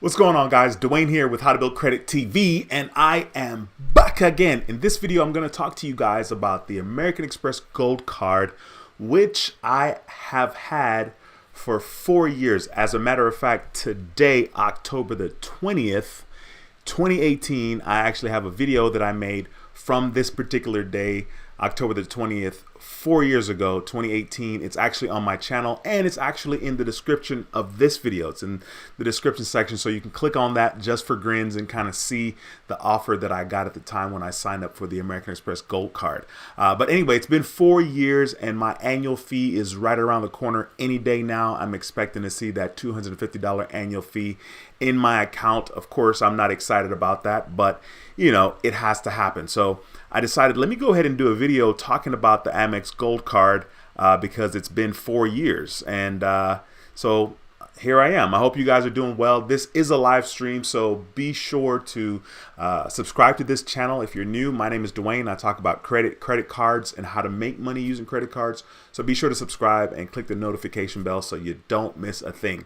What's going on, guys? Dwayne here with How to Build Credit TV, and I am back again. In this video, I'm going to talk to you guys about the American Express Gold Card, which I have had for 4 years. As a matter of fact, today, October the 20th, 2018, I actually have a video that I made from this particular day, October the 20th, 4 years ago, 2018. It's actually on my channel, and it's actually in the description of this video. It's in the description section, so you can click on that just for grins and kind of see the offer that I got at the time when I signed up for the American Express Gold Card. But anyway, it's been 4 years, and my annual fee is right around the corner any day now. I'm expecting to see that $250 annual fee in my account. Of course, I'm not excited about that, but you know, it has to happen. So I decided, let me go ahead and do a video talking about the Amex Gold Card because it's been 4 years. And so here I am. I hope you guys are doing well. This is a live stream, so be sure to subscribe to this channel if you're new. My name is Dwayne. I talk about credit cards, and how to make money using credit cards. So be sure to subscribe and click the notification bell so you don't miss a thing.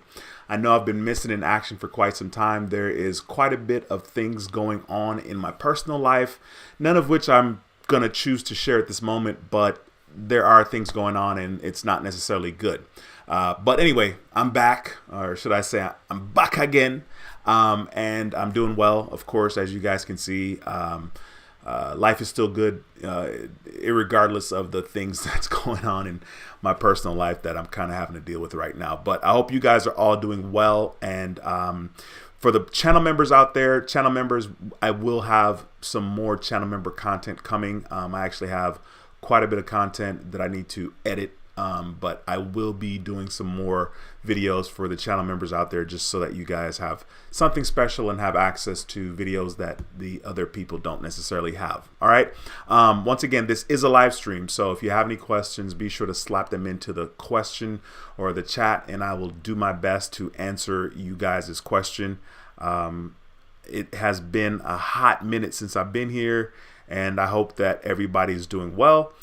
I know I've been missing in action for quite some time. There is quite a bit of things going on in my personal life, none of which I'm going to choose to share at this moment, but there are things going on, and it's not necessarily good. But anyway, I'm back, or should I say I'm back again, and I'm doing well, of course, as you guys can see. Life is still good, irregardless of the things that's going on in my personal life that I'm kind of having to deal with right now. But I hope you guys are all doing well. And for the channel members out there, I will have some more channel member content coming. I actually have quite a bit of content that I need to edit. But I will be doing some more videos for the channel members out there, just so that you guys have something special and have access to videos that the other people don't necessarily have. All right. Once again, this is a live stream, so if you have any questions, be sure to slap them into the question or the chat, and I will do my best to answer you guys' question. It has been a hot minute since I've been here, and I hope that everybody's doing well.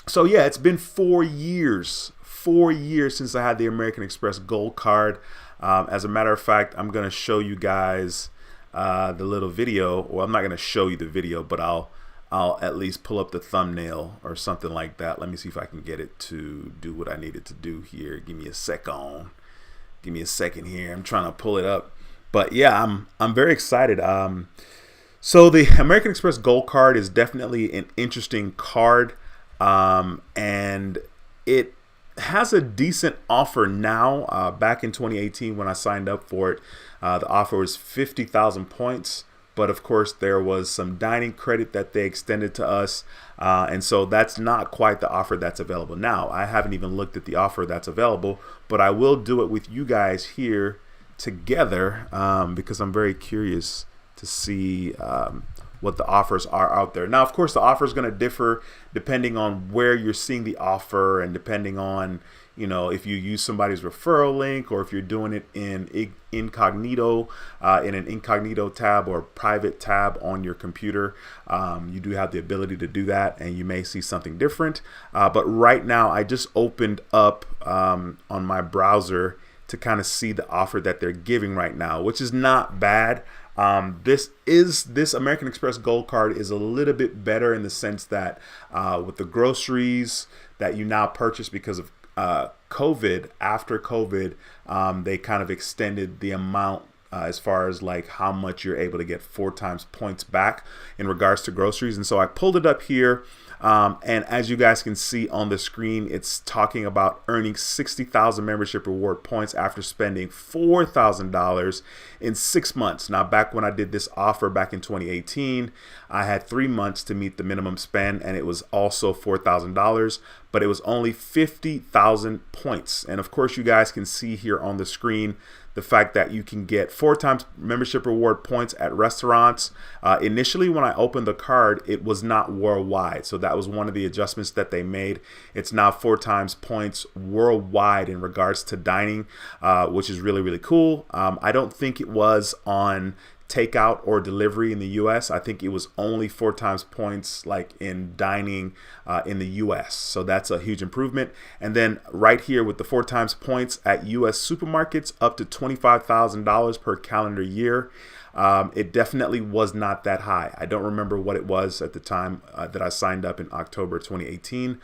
So yeah, it's been 4 years since I had the American Express Gold Card. As a matter of fact, I'm going to show you guys the little video. Well, I'm not going to show you the video, but I'll at least pull up the thumbnail or something like that. Let me see if I can get it to do what I need it to do here. Give me a second. Give me a second here. I'm trying to pull it up. But yeah, I'm very excited. So the American Express Gold Card is definitely an interesting card. And it has a decent offer now. Back in 2018, when I signed up for it, the offer was 50,000 points. But of course, there was some dining credit that they extended to us. And so that's not quite the offer that's available now. I haven't even looked at the offer that's available, but I will do it with you guys here together because I'm very curious to see what the offers are out there. Now, of course, the offer is going to differ depending on where you're seeing the offer, and depending on, you know, if you use somebody's referral link, or if you're doing it in incognito, in an incognito tab or private tab on your computer. You do have the ability to do that, and you may see something different. But right now, I just opened up on my browser to kind of see the offer that they're giving right now, which is not bad. This American Express Gold Card is a little bit better in the sense that with the groceries that you now purchase because of COVID, after COVID, they kind of extended the amount as far as like how much you're able to get 4 times points back in regards to groceries. And so I pulled it up here. And as you guys can see on the screen, it's talking about earning 60,000 membership reward points after spending $4,000 in 6 months. Now, back when I did this offer back in 2018, I had 3 months to meet the minimum spend, and it was also $4,000, but it was only 50,000 points. And of course, you guys can see here on the screen the fact that you can get 4 times membership reward points at restaurants. Initially, when I opened the card, it was not worldwide. So that was one of the adjustments that they made. It's now 4 times points worldwide in regards to dining, which is really, really cool. I don't think it was on takeout or delivery in the US. I think it was only 4 times points like in dining in the US. So that's a huge improvement. And then right here with the 4 times points at US supermarkets up to $25,000 per calendar year. It definitely was not that high. I don't remember what it was at the time that I signed up in October 2018.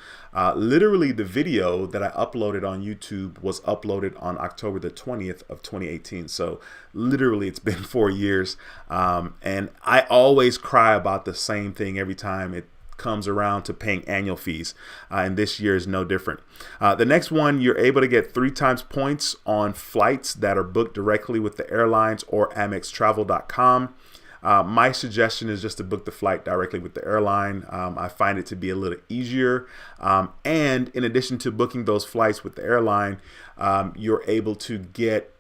Literally the video that I uploaded on YouTube was uploaded on October the 20th of 2018. So literally it's been 4 years. And I always cry about the same thing every time it comes around to paying annual fees, and this year is no different. The next one, you're able to get 3 times points on flights that are booked directly with the airlines or amextravel.com. My suggestion is just to book the flight directly with the airline. I find it to be a little easier, and in addition to booking those flights with the airline, you're able to get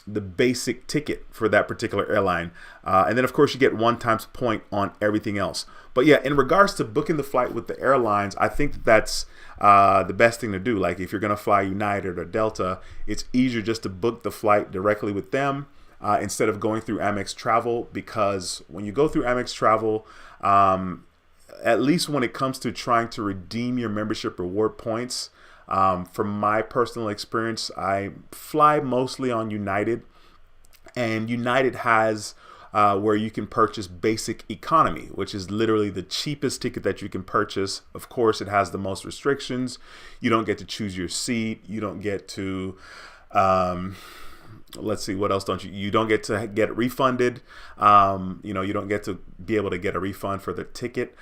the basic ticket for that particular airline, and then of course you get 1 times point on everything else. But yeah, in regards to booking the flight with the airlines, I think that's the best thing to do. Like if you're gonna fly United or Delta, it's easier just to book the flight directly with them instead of going through Amex Travel, because when you go through Amex Travel, at least when it comes to trying to redeem your membership reward points, from my personal experience, I fly mostly on United, and United has where you can purchase basic economy, which is literally the cheapest ticket that you can purchase. Of course, it has the most restrictions. You don't get to choose your seat. You don't get to let's see, what else don't you don't get to get refunded. You know, you don't get to be able to get a refund for the ticket.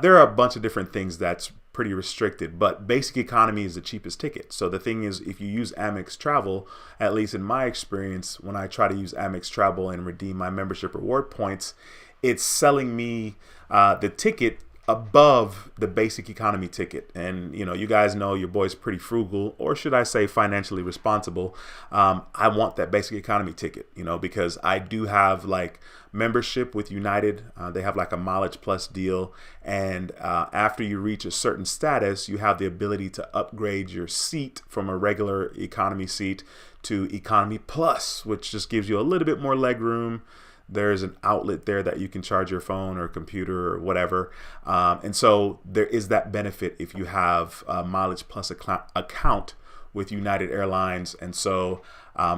There are a bunch of different things that's pretty restricted, but basic economy is the cheapest ticket. So the thing is, if you use Amex Travel, at least in my experience, when I try to use Amex Travel and redeem my membership reward points, it's selling me the ticket above the basic economy ticket. And you know, you guys know your boy's pretty frugal, or should I say financially responsible. I want that basic economy ticket, you know, because I do have like membership with United. They have like a mileage plus deal, and after you reach a certain status, you have the ability to upgrade your seat from a regular economy seat to economy plus, which just gives you a little bit more leg room. There's an outlet there that you can charge your phone or computer or whatever. And so there is that benefit if you have a mileage plus account with United Airlines. And so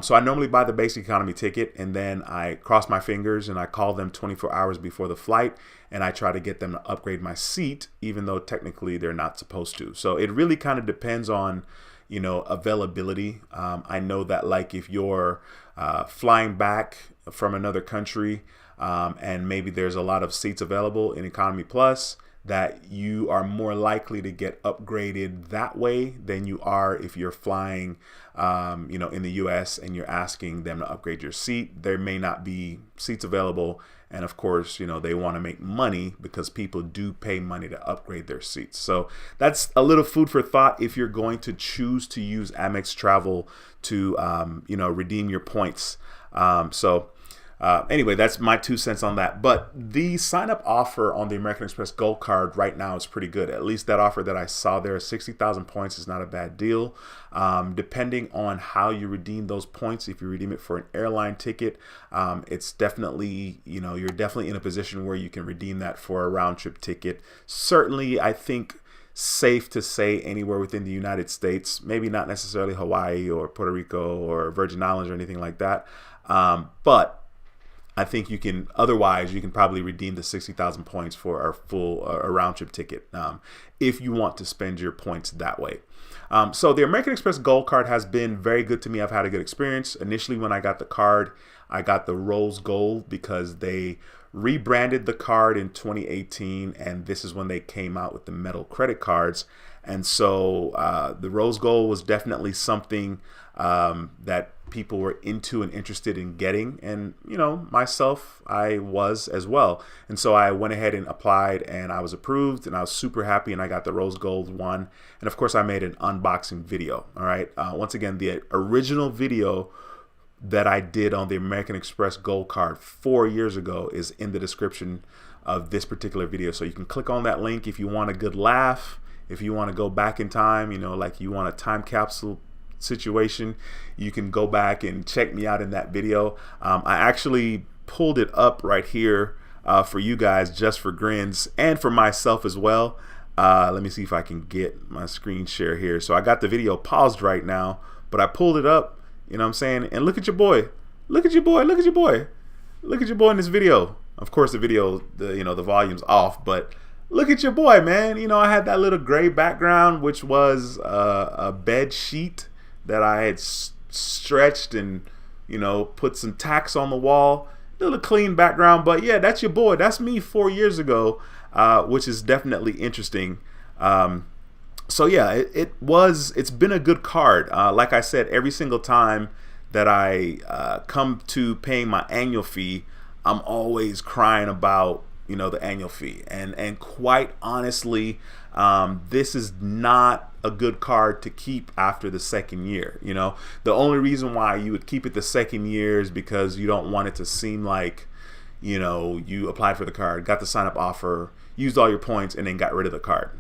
so I normally buy the basic economy ticket, and then I cross my fingers and I call them 24 hours before the flight, and I try to get them to upgrade my seat, even though technically they're not supposed to. So it really kind of depends on, you know, availability. I know that like if you're flying back from another country and maybe there's a lot of seats available in economy plus, that you are more likely to get upgraded that way than you are if you're flying you know, in the US and you're asking them to upgrade your seat. There may not be seats available, and of course, you know, they want to make money because people do pay money to upgrade their seats. So that's a little food for thought if you're going to choose to use Amex Travel to you know, redeem your points. Anyway, that's my 2 cents on that. But the sign-up offer on the American Express Gold Card right now is pretty good. At least that offer that I saw there, 60,000 points, is not a bad deal. Depending on how you redeem those points, if you redeem it for an airline ticket, it's definitely, you know, you're definitely in a position where you can redeem that for a round-trip ticket. Certainly, I think safe to say anywhere within the United States, maybe not necessarily Hawaii or Puerto Rico or Virgin Islands or anything like that. But I think you can, otherwise you can probably redeem the 60,000 points for a full a round trip ticket if you want to spend your points that way. So the American Express Gold Card has been very good to me. I've had a good experience. Initially when I got the card, I got the Rose Gold because they rebranded the card in 2018, and this is when they came out with the metal credit cards. And so the Rose Gold was definitely something that people were into and interested in getting, and you know, myself, I was as well. And so I went ahead and applied, and I was approved, and I was super happy, and I got the Rose Gold one. And of course I made an unboxing video. All right, once again, the original video that I did on the American Express Gold Card 4 years ago is in the description of this particular video, so you can click on that link if you want a good laugh, if you want to go back in time, you know, like you want a time capsule situation, you can go back and check me out in that video. I actually pulled it up right here for you guys, just for grins, and for myself as well. Let me see if I can get my screen share here. So I got the video paused right now, but I pulled it up, you know what I'm saying? And look at your boy. Look at your boy. Look at your boy. Look at your boy in this video. Of course, the video, the volume's off, but look at your boy, man. You know, I had that little gray background, which was a bed sheet that I had stretched and, you know, put some tacks on the wall. A little clean background, but yeah, that's your boy. That's me 4 years ago, which is definitely interesting. So yeah, it's been a good card. Like I said, every single time that I come to paying my annual fee, I'm always crying about, you know, the annual fee. And quite honestly, this is not a good card to keep after the second year. You know, the only reason why you would keep it the second year is because you don't want it to seem like, you know, you applied for the card, got the sign up offer, used all your points, and then got rid of the card.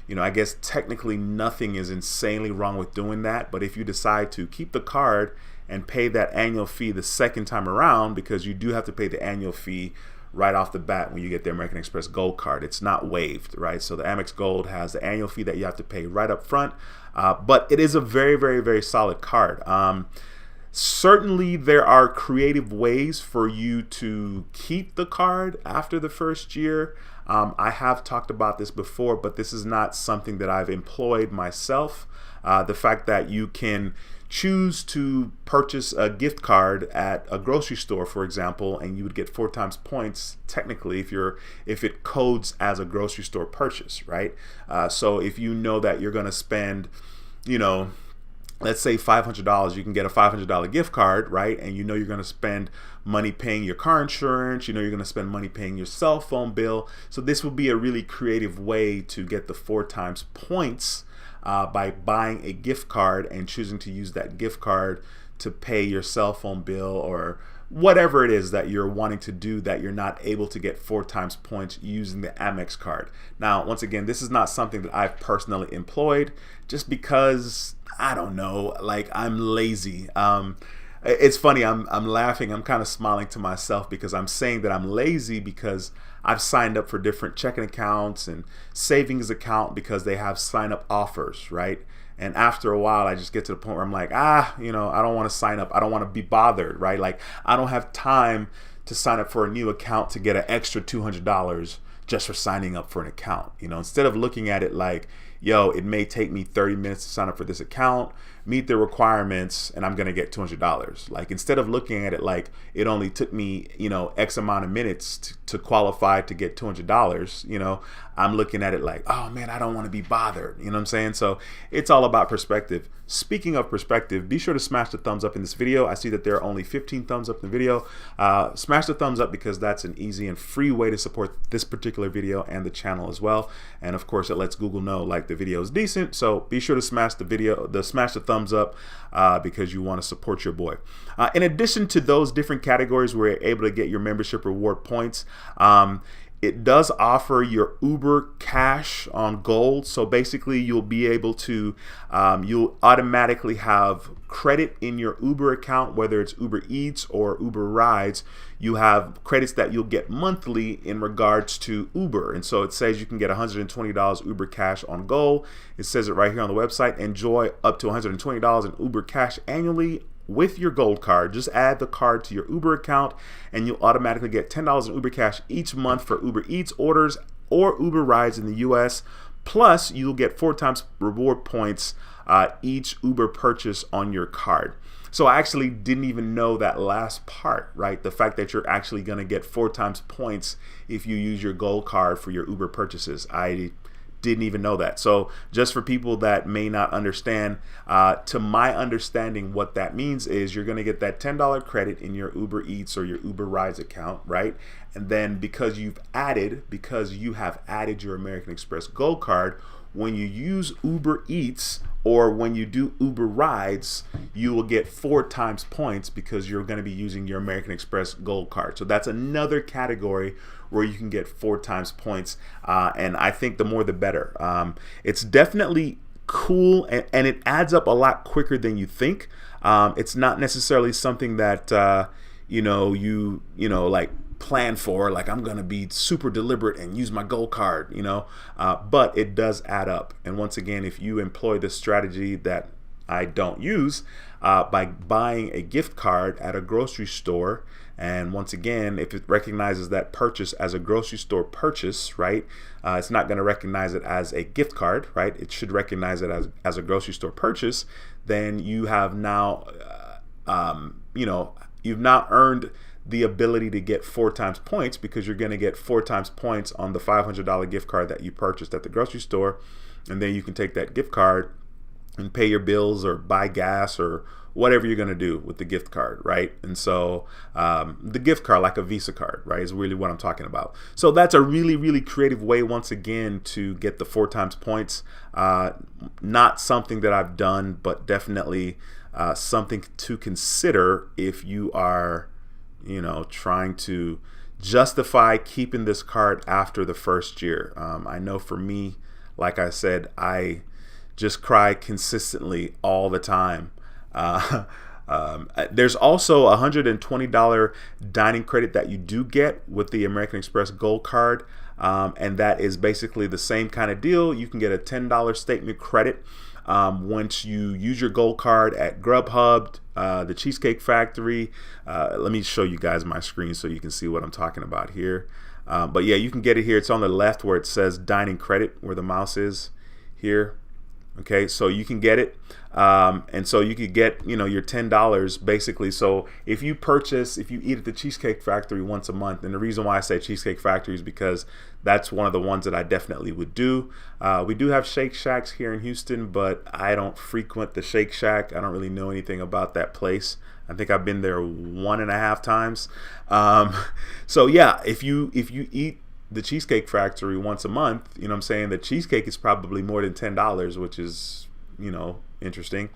You know, I guess technically nothing is insanely wrong with doing that, but if you decide to keep the card and pay that annual fee the second time around, because you do have to pay the annual fee right off the bat when you get the American Express Gold Card. It's not waived, right? So the Amex Gold has the annual fee that you have to pay right up front, but it is a very, very, very solid card. Certainly there are creative ways for you to keep the card after the first year. I have talked about this before, but this is not something that I've employed myself. The fact that you can choose to purchase a gift card at a grocery store, for example, and you would get 4 times points technically if it codes as a grocery store purchase, right? So if you know that you're going to spend, you know, let's say $500, you can get a $500 gift card, right? And you know you're going to spend money paying your car insurance, you know you're going to spend money paying your cell phone bill. So this would be a really creative way to get the 4 times points by buying a gift card and choosing to use that gift card to pay your cell phone bill or whatever it is that you're wanting to do that you're not able to get 4 times points using the Amex card. Now, once again, this is not something that I've personally employed just because, I don't know, like I'm lazy. It's funny, I'm laughing, I'm kind of smiling to myself because I'm saying that I'm lazy because I've signed up for different checking accounts and savings account because they have sign up offers, right? And after a while, I just get to the point where I'm like, you know, I don't want to sign up. I don't want to be bothered, right? Like, I don't have time to sign up for a new account to get an extra $200 just for signing up for an account. You know, instead of looking at it like, yo, it may take me 30 minutes to sign up for this account, meet the requirements, and I'm gonna get $200. Like, instead of looking at it like it only took me, you know, X amount of minutes to qualify to get $200, you know, I'm looking at it like, oh man, I don't want to be bothered. You know what I'm saying? So it's all about perspective. Speaking of perspective, be sure to smash the thumbs up in this video. I see that there are only 15 thumbs up in the video. Smash the thumbs up because that's an easy and free way to support this particular video and the channel as well. And of course, it lets Google know like the video is decent. So be sure to smash the thumbs up because you want to support your boy. In addition to those different categories where you're able to get your membership reward points, it does offer your Uber cash on gold. So basically you'll be able to, you'll automatically have credit in your Uber account, whether it's Uber Eats or Uber Rides. You have credits that you'll get monthly in regards to Uber. And so it says you can get $120 Uber cash on gold. It says it right here on the website. Enjoy up to $120 in Uber cash annually with your gold card. Just add the card to your Uber account and you'll automatically get $10 in Uber cash each month for Uber Eats orders or Uber rides in the US. Plus you'll get 4 times reward points each Uber purchase on your card. So I actually didn't even know that last part, right? The fact that you're actually going to get 4 times points if you use your gold card for your Uber purchases. I didn't even know that. So just for people that may not understand, to my understanding, what that means is you're going to get that $10 credit in your Uber Eats or your Uber Rides account, right? And then because you have added your American Express Gold Card, when you use Uber Eats or when you do Uber Rides, you will get 4 times points because you're going to be using your American Express Gold Card. So that's another category where you can get 4 times points, and I think the more the better. It's definitely cool, and it adds up a lot quicker than you think. It's not necessarily something that like plan for, like I'm gonna be super deliberate and use my gold card, but it does add up. And once again, if you employ this strategy that I don't use, by buying a gift card at a grocery store, and once again, if it recognizes that purchase as a grocery store purchase, right, it's not going to recognize it as a gift card, right? It should recognize it as a grocery store purchase. Then you have now, you've now earned the ability to get 4 times points, because you're going to get 4 times points on the $500 gift card that you purchased at the grocery store. And then you can take that gift card and pay your bills or buy gas or whatever you're going to do with the gift card, right? And so the gift card, like a Visa card, right, is really what I'm talking about. So that's a really, really creative way, once again, to get the 4 times points. Not something that I've done, but definitely something to consider if you are, trying to justify keeping this card after the first year. I know for me, like I said, I just cry consistently all the time. There's also a $120 dining credit that you do get with the American Express Gold Card, and that is basically the same kind of deal. You can get a $10 statement credit once you use your Gold Card at Grubhub, the Cheesecake Factory. Let me show you guys my screen so you can see what I'm talking about here. But yeah, you can get it here. It's on the left where it says dining credit, where the mouse is here. Okay, so you can get it, and so you could get, your $10 basically. So if you eat at the Cheesecake Factory once a month, and the reason why I say Cheesecake Factory is because that's one of the ones that I definitely would do. We do have Shake Shacks here in Houston, but I don't frequent the Shake Shack. I don't really know anything about that place. I think I've been there 1.5 times. So yeah, if you eat the Cheesecake Factory once a month, I'm saying the cheesecake is probably more than $10, which is, interesting.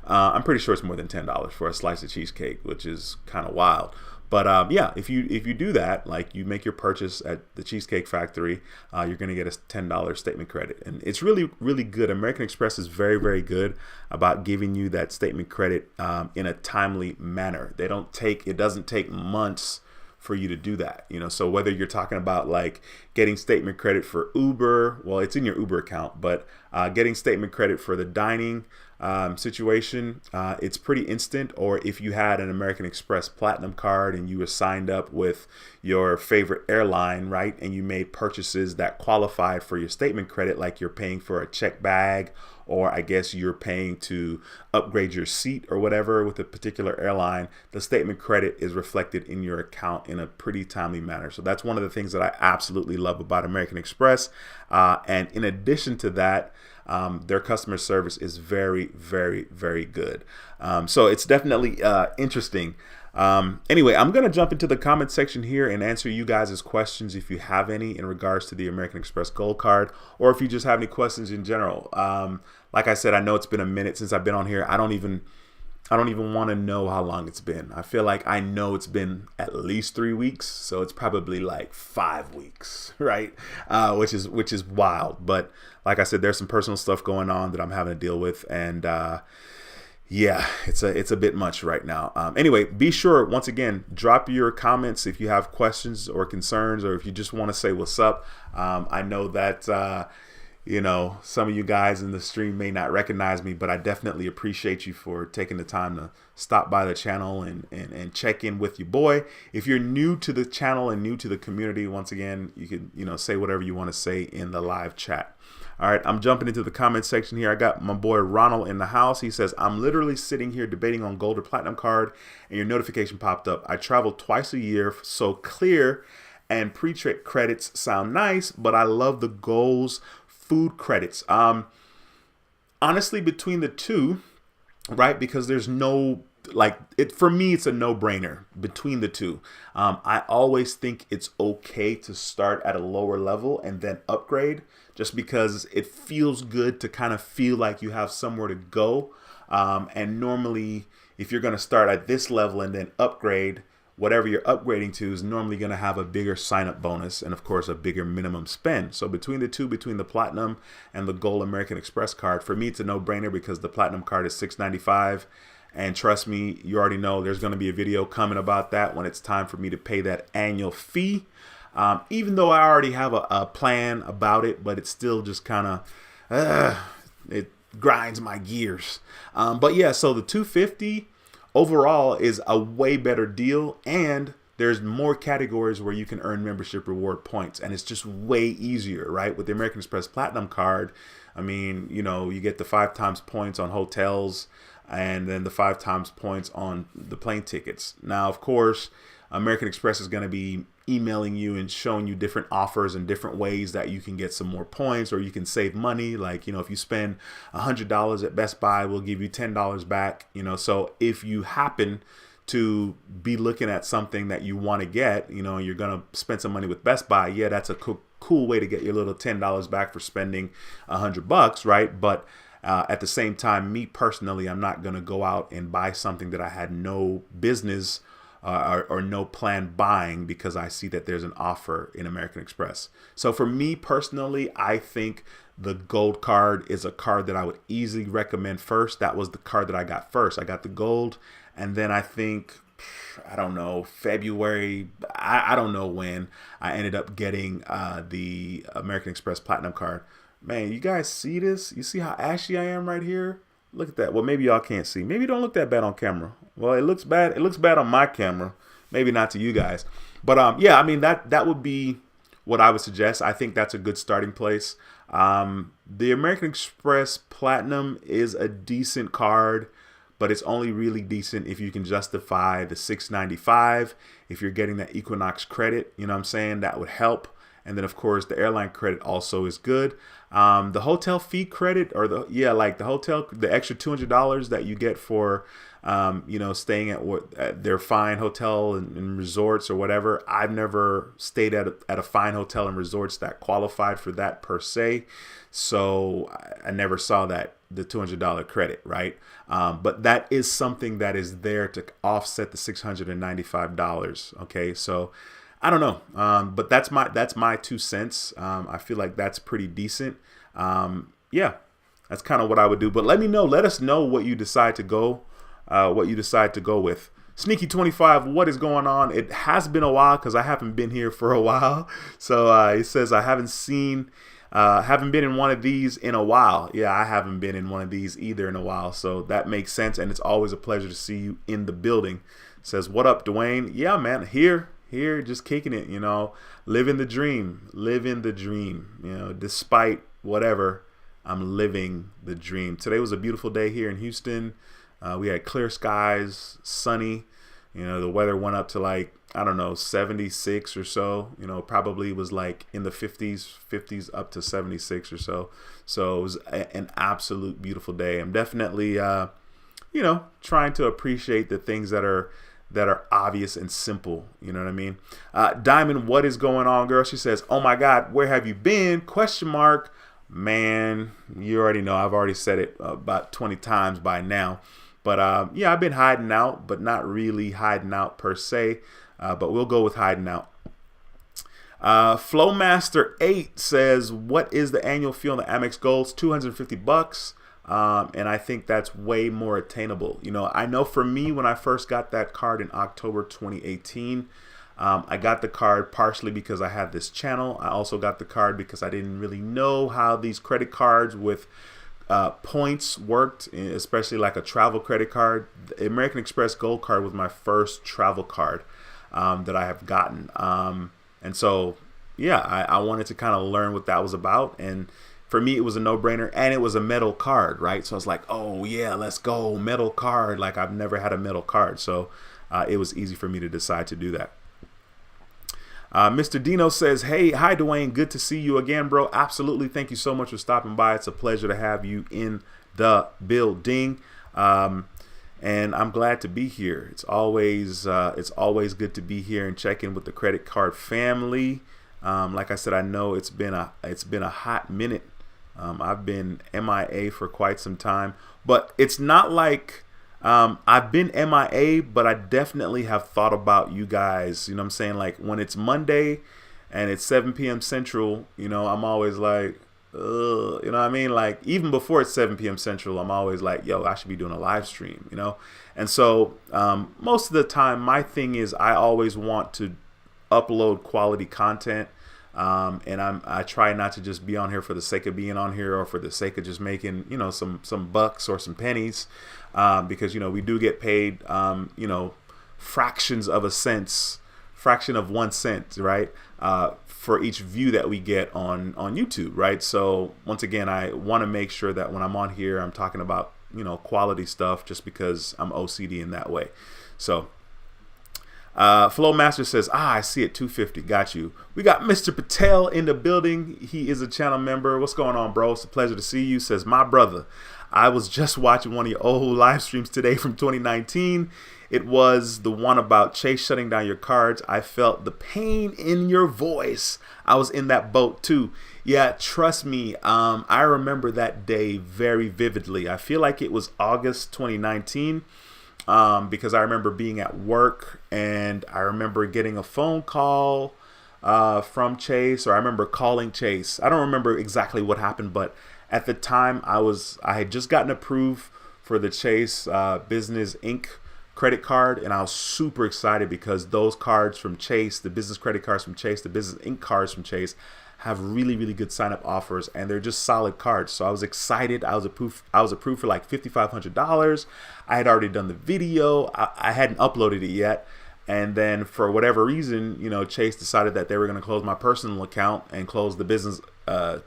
I'm pretty sure it's more than $10 for a slice of cheesecake, which is kind of wild. But yeah, if you do that, like you make your purchase at the Cheesecake Factory, you're going to get a $10 statement credit. And it's really, really good. American Express is very, very good about giving you that statement credit in a timely manner. It doesn't take months for you to do that, so whether you're talking about like getting statement credit for Uber, well, it's in your Uber account, but getting statement credit for the dining situation, it's pretty instant. Or if you had an American Express Platinum card and you were signed up with your favorite airline, right, and you made purchases that qualified for your statement credit, like you're paying for a check bag, or I guess you're paying to upgrade your seat or whatever with a particular airline, the statement credit is reflected in your account in a pretty timely manner. So that's one of the things that I absolutely love about American Express. And in addition to that, their customer service is very, very, very good. So it's definitely interesting. Anyway, I'm going to jump into the comment section here and answer you guys' questions if you have any in regards to the American Express Gold Card, or if you just have any questions in general. Like I said, I know it's been a minute since I've been on here. I don't even want to know how long it's been. I feel like I know it's been at least 3 weeks, so it's probably like 5 weeks, right? Which is wild. But like I said, there's some personal stuff going on that I'm having to deal with, and yeah, it's a bit much right now. Anyway, be sure, once again, drop your comments if you have questions or concerns, or if you just want to say what's up. I know that some of you guys in the stream may not recognize me, but I definitely appreciate you for taking the time to stop by the channel and check in with your boy. If you're new to the channel and new to the community, once again, you can say whatever you want to say in the live chat. All right, I'm jumping into the comment section here. I got my boy Ronald in the house. He says, I'm literally sitting here debating on Gold or Platinum card, and your notification popped up. I travel twice a year, so clear and pre-trip credits sound nice, but I love the goals food credits. Honestly, between the two, right, because there's no, for me, it's a no-brainer between the two. I always think it's okay to start at a lower level and then upgrade, just because it feels good to kind of feel like you have somewhere to go. And normally, if you're going to start at this level and then upgrade, whatever you're upgrading to is normally going to have a bigger sign-up bonus and, of course, a bigger minimum spend. So between the two, between the Platinum and the Gold American Express card, for me, it's a no-brainer because the Platinum card is $6.95 And trust me, you already know there's going to be a video coming about that when it's time for me to pay that annual fee. Even though I already have a plan about it, but it's still just kind of, it grinds my gears. But yeah, so the 250 overall is a way better deal, and there's more categories where you can earn membership reward points, and it's just way easier, right? With the American Express Platinum card, I mean, you know, you get the 5 times points on hotels and then the 5 times points on the plane tickets. Now, of course, American Express is going to be emailing you and showing you different offers and different ways that you can get some more points, or you can save money. Like, you know, if you spend $100 at Best Buy, we'll give you $10 back, you know. So if you happen to be looking at something that you want to get, you know, you're going to spend some money with Best Buy, yeah, that's a cool way to get your little $10 back for spending $100, right? But at the same time, me personally, I'm not going to go out and buy something that I had no business or no plan buying because I see that there's an offer in American Express. So for me personally, I think the gold card is a card that I would easily recommend first. That was the card that I got first. I got the gold, and then I think, I don't know, February, I don't know when, I ended up getting the American Express Platinum card. Man, you guys see this? You see how ashy I am right here? Look at that. Well, maybe y'all can't see. Maybe it don't look that bad on camera. Well, it looks bad. It looks bad on my camera. Maybe not to you guys. But yeah, I mean, that would be what I would suggest. I think that's a good starting place. The American Express Platinum is a decent card, but it's only really decent if you can justify the $6.95. If you're getting that Equinox credit, you know what I'm saying? That would help. And then, of course, the airline credit also is good. The hotel fee credit, or the extra $200 that you get for, you know, staying at their fine hotel and resorts or whatever. I've never stayed at a fine hotel and resorts that qualified for that per se. So I never saw the $200 credit, right? But that is something that is there to offset the $695. Okay, so I don't know, but that's my 2 cents. I feel like that's pretty decent. Yeah, that's kind of what I would do. But let us know what you decide to go, with. Sneaky25, what is going on? It has been a while because I haven't been here for a while. So he says I haven't been in one of these in a while. Yeah, I haven't been in one of these either in a while. So that makes sense, and it's always a pleasure to see you in the building. Says, what up, Dwayne? Yeah, man, here, just kicking it, you know, living the dream, you know, despite whatever, I'm living the dream. Today was a beautiful day here in Houston. We had clear skies, sunny, you know, the weather went up to like, I don't know, 76 or so, you know, probably was like in the 50s up to 76 or so. So it was an absolute beautiful day. I'm definitely, you know, trying to appreciate the things that are obvious and simple. You know what I mean? Diamond, what is going on, girl? She says, oh my God, where have you been? Question mark. Man, you already know. I've already said it about 20 times by now. But yeah, I've been hiding out, but not really hiding out per se. But we'll go with hiding out. Flowmaster 8 says, what is the annual fee on the Amex Gold? It's $250. And I think that's way more attainable. You know, I know for me, when I first got that card in October 2018, I got the card partially because I had this channel. I also got the card because I didn't really know how these credit cards with points worked, especially like a travel credit card. The American Express Gold Card was my first travel card that I have gotten. And so, yeah, I wanted to kind of learn what that was about. And for me, it was a no-brainer, and it was a metal card, right? So I was like, oh, yeah, let's go, metal card. Like, I've never had a metal card. So it was easy for me to decide to do that. Mr. Dino says, hey, hi, Dwayne. Good to see you again, bro. Absolutely. Thank you so much for stopping by. It's a pleasure to have you in the building. And I'm glad to be here. It's always good to be here and check in with the credit card family. Like I said, I know it's been a hot minute. I've been MIA for quite some time, but it's not like I've been MIA, but I definitely have thought about you guys. You know what I'm saying? Like when it's Monday and it's 7 p.m. Central, you know, I'm always like, you know what I mean? Like, even before it's 7 p.m. Central, I'm always like, yo, I should be doing a live stream, you know? And so most of the time, my thing is I always want to upload quality content. And I try not to just be on here for the sake of being on here or for the sake of just making, you know, some bucks or some pennies, because, you know, we do get paid, you know, fractions of a cent, fraction of 1 cent, right? For each view that we get on YouTube, right? So once again, I want to make sure that when I'm on here, I'm talking about, you know, quality stuff, just because I'm OCD in that way. So Flow Master says, I see it, 250. Got you. We got Mr. Patel in the building. He is a channel member. What's going on, bro? It's a pleasure to see you. Says, my brother, I was just watching one of your old live streams today from 2019. It was the one about Chase shutting down your cards. I felt the pain in your voice. I was in that boat too. Yeah, trust me. I remember that day very vividly. I feel like it was August 2019. Because I remember being at work and I remember getting a phone call from Chase, or I remember calling Chase. I don't remember exactly what happened, but at the time I had just gotten approved for the Chase Business Inc. credit card, and I was super excited because those cards from Chase, the business credit cards from Chase, the Business Inc. cards from Chase, have really, really good sign up offers, and they're just solid cards. So I was excited. I was approved for like $5,500. I had already done the video. I hadn't uploaded it yet. And then for whatever reason, you know, Chase decided that they were going to close my personal account and close the business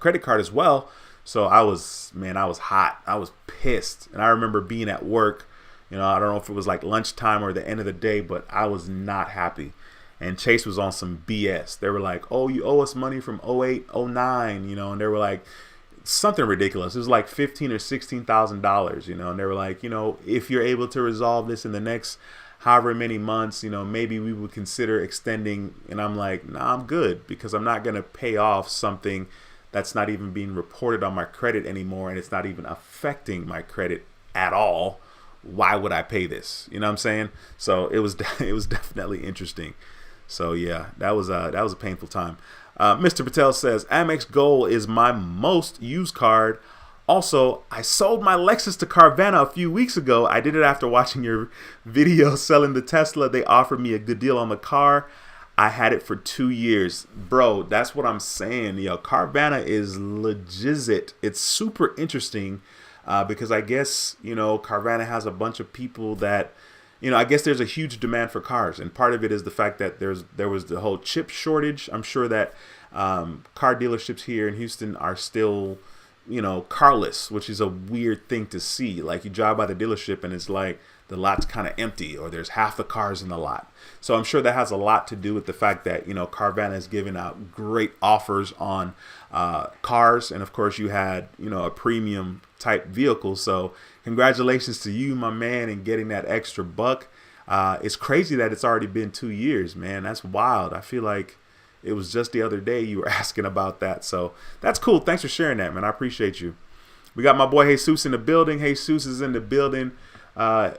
credit card as well. So I was hot. I was pissed. And I remember being at work, you know, I don't know if it was like lunchtime or the end of the day, but I was not happy. And Chase was on some BS. They were like, oh, you owe us money from 08, 09, you know, and they were like something ridiculous. It was like $15,000 or $16,000, you know, and they were like, you know, if you're able to resolve this in the next however many months, you know, maybe we would consider extending. And I'm like, nah, I'm good, because I'm not going to pay off something that's not even being reported on my credit anymore, and it's not even affecting my credit at all. Why would I pay this? You know what I'm saying? So it was definitely interesting. So yeah, that was a painful time. Mr. Patel says, Amex Gold is my most used card. Also, I sold my Lexus to Carvana a few weeks ago. I did it after watching your video selling the Tesla. They offered me a good deal on the car. I had it for 2 years. Bro, that's what I'm saying. Yo, Carvana is legit. It's super interesting because I guess, you know, Carvana has a bunch of people that, you know, I guess there's a huge demand for cars, and part of it is the fact that there was the whole chip shortage. I'm sure that car dealerships here in Houston are still, you know, carless, which is a weird thing to see. Like, you drive by the dealership and it's like the lot's kind of empty, or there's half the cars in the lot. So I'm sure that has a lot to do with the fact that, you know, Carvana is giving out great offers on cars, and of course you had, you know, a premium type vehicle. So congratulations to you, my man, in getting that extra buck. It's crazy that it's already been 2 years, man. That's wild. I feel like it was just the other day you were asking about that. So that's cool. Thanks for sharing that, man. I appreciate you. We got my boy Jesus in the building. Jesus is in the building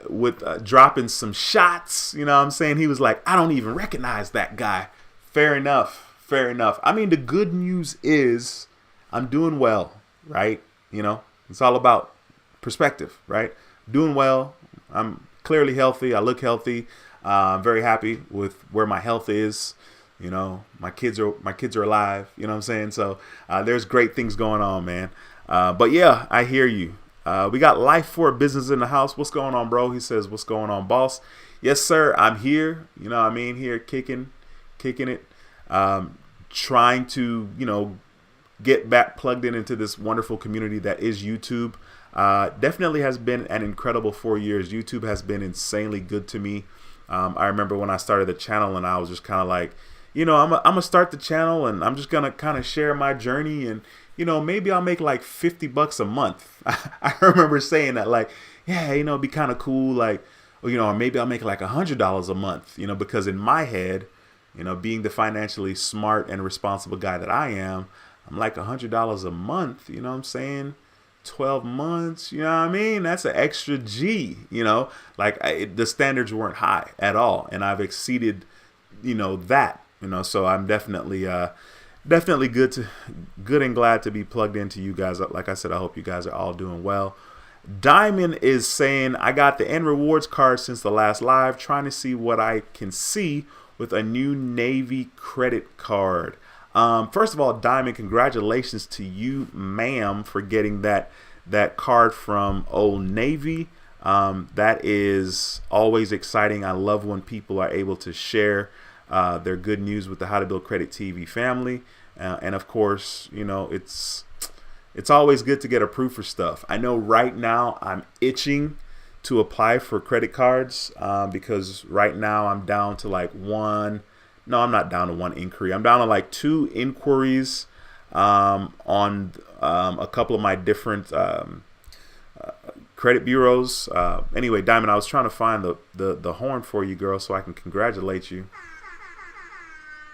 with dropping some shots. You know what I'm saying? He was like, I don't even recognize that guy. Fair enough. Fair enough. I mean, the good news is I'm doing well, right? You know, it's all about perspective, right? Doing well. I'm clearly healthy. I look healthy. I'm very happy with where my health is. You know, my kids are alive. You know what I'm saying? So there's great things going on, man. But yeah, I hear you. We got Life for a Business in the house. What's going on, bro? He says, what's going on, boss? Yes, sir. I'm here. You know what I mean? Here kicking it. Trying to, you know, get back plugged into this wonderful community that is YouTube. Definitely has been an incredible 4 years. YouTube has been insanely good to me. I remember when I started the channel and I was just kind of like, you know, I'm gonna start the channel and I'm just gonna kind of share my journey, and, you know, maybe I'll make like $50 a month. I remember saying that, like, yeah, you know, it'd be kind of cool, like, you know, or maybe I'll make like $100 a month, you know, because in my head, you know, being the financially smart and responsible guy that I am, I'm like $100 a month, you know what I'm saying? 12 months, you know what I mean? That's an extra G, you know, like the standards weren't high at all. And I've exceeded, you know, that, you know, so I'm definitely definitely good and glad to be plugged into you guys. Like I said, I hope you guys are all doing well. Diamond is saying, I got the end rewards card since the last live, trying to see what I can see with a new Navy credit card. First of all, Diamond, congratulations to you, ma'am, for getting that card from Old Navy. That is always exciting. I love when people are able to share their good news with the How to Build Credit TV family. And of course, you know, it's always good to get approved for stuff. I know right now I'm itching to apply for credit cards because right now I'm down to like one. No, I'm not down to one inquiry. I'm down to like 2 inquiries on a couple of my different credit bureaus. Anyway, Diamond, I was trying to find the horn for you, girl, so I can congratulate you.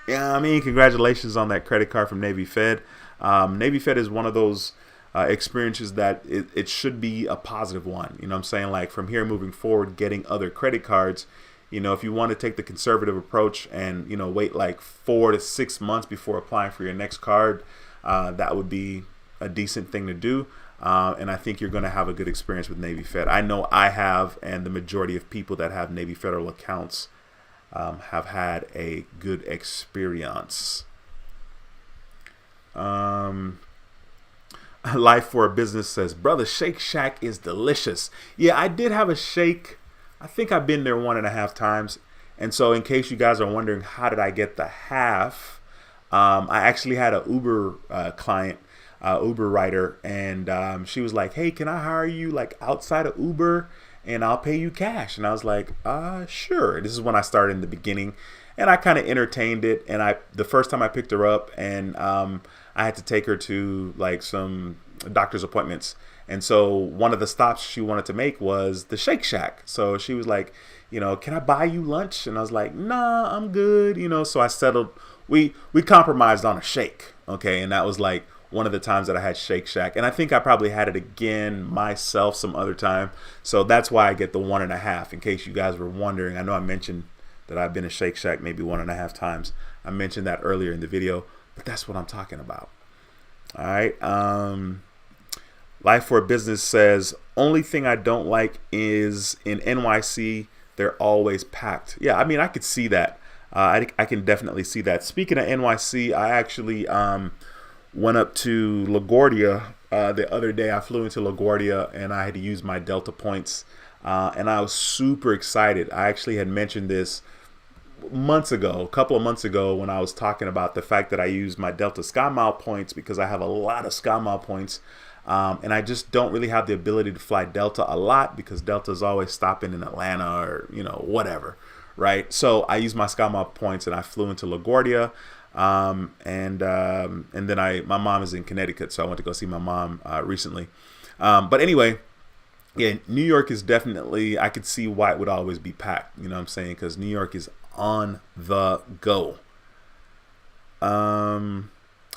Yeah, I mean, congratulations on that credit card from Navy Fed. Navy Fed is one of those experiences that it should be a positive one. You know what I'm saying? Like from here moving forward, getting other credit cards, you know, if you want to take the conservative approach and, you know, wait like 4 to 6 months before applying for your next card, that would be a decent thing to do. And I think you're going to have a good experience with Navy Fed. I know I have, and the majority of people that have Navy Federal accounts have had a good experience. Life for a Business says, brother, Shake Shack is delicious. Yeah, I did have a shake. I think I've been there 1.5 times. And so in case you guys are wondering, how did I get the half? I actually had a Uber client, Uber rider, and she was like, hey, can I hire you like outside of Uber and I'll pay you cash? And I was like, sure. This is when I started in the beginning, and I kind of entertained it. And the first time I picked her up, and I had to take her to like some doctor's appointments. And so one of the stops she wanted to make was the Shake Shack. So she was like, you know, can I buy you lunch? And I was like, nah, I'm good. You know, so I settled. We compromised on a shake. Okay. And that was like one of the times that I had Shake Shack. And I think I probably had it again myself some other time. So that's why I get the 1.5, in case you guys were wondering. I know I mentioned that I've been to Shake Shack maybe 1.5 times. I mentioned that earlier in the video, but that's what I'm talking about. All right. Life for a Business says, only thing I don't like is in NYC, they're always packed. Yeah, I mean, I could see that. I can definitely see that. Speaking of NYC, I actually went up to LaGuardia the other day. I flew into LaGuardia and I had to use my Delta points. And I was super excited. I actually had mentioned this a couple of months ago, when I was talking about the fact that I used my Delta SkyMile points because I have a lot of SkyMile points. And I just don't really have the ability to fly Delta a lot because Delta is always stopping in Atlanta or, you know, whatever, right? So I used my SkyMile points and I flew into LaGuardia. And then my mom is in Connecticut, so I went to go see my mom recently. But anyway, yeah, New York is definitely, I could see why it would always be packed. You know what I'm saying? Because New York is on the go.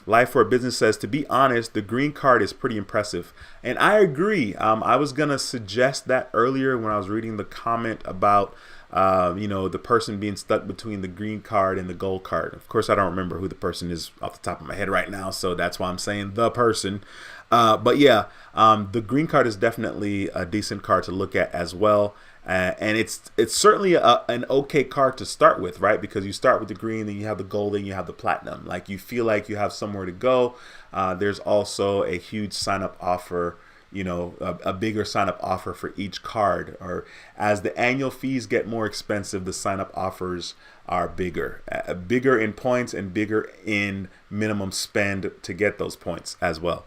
Life for a Business says, to be honest, the green card is pretty impressive. And I agree. I was going to suggest that earlier when I was reading the comment about, you know, the person being stuck between the green card and the gold card. Of course, I don't remember who the person is off the top of my head right now, so that's why I'm saying the person. But yeah, the green card is definitely a decent card to look at as well. And it's certainly an okay card to start with, right? Because you start with the green, then you have the gold, then you have the platinum. Like, you feel like you have somewhere to go. There's also a huge sign-up offer, you know, a bigger sign-up offer for each card. Or as the annual fees get more expensive, the sign-up offers are bigger in points and bigger in minimum spend to get those points as well.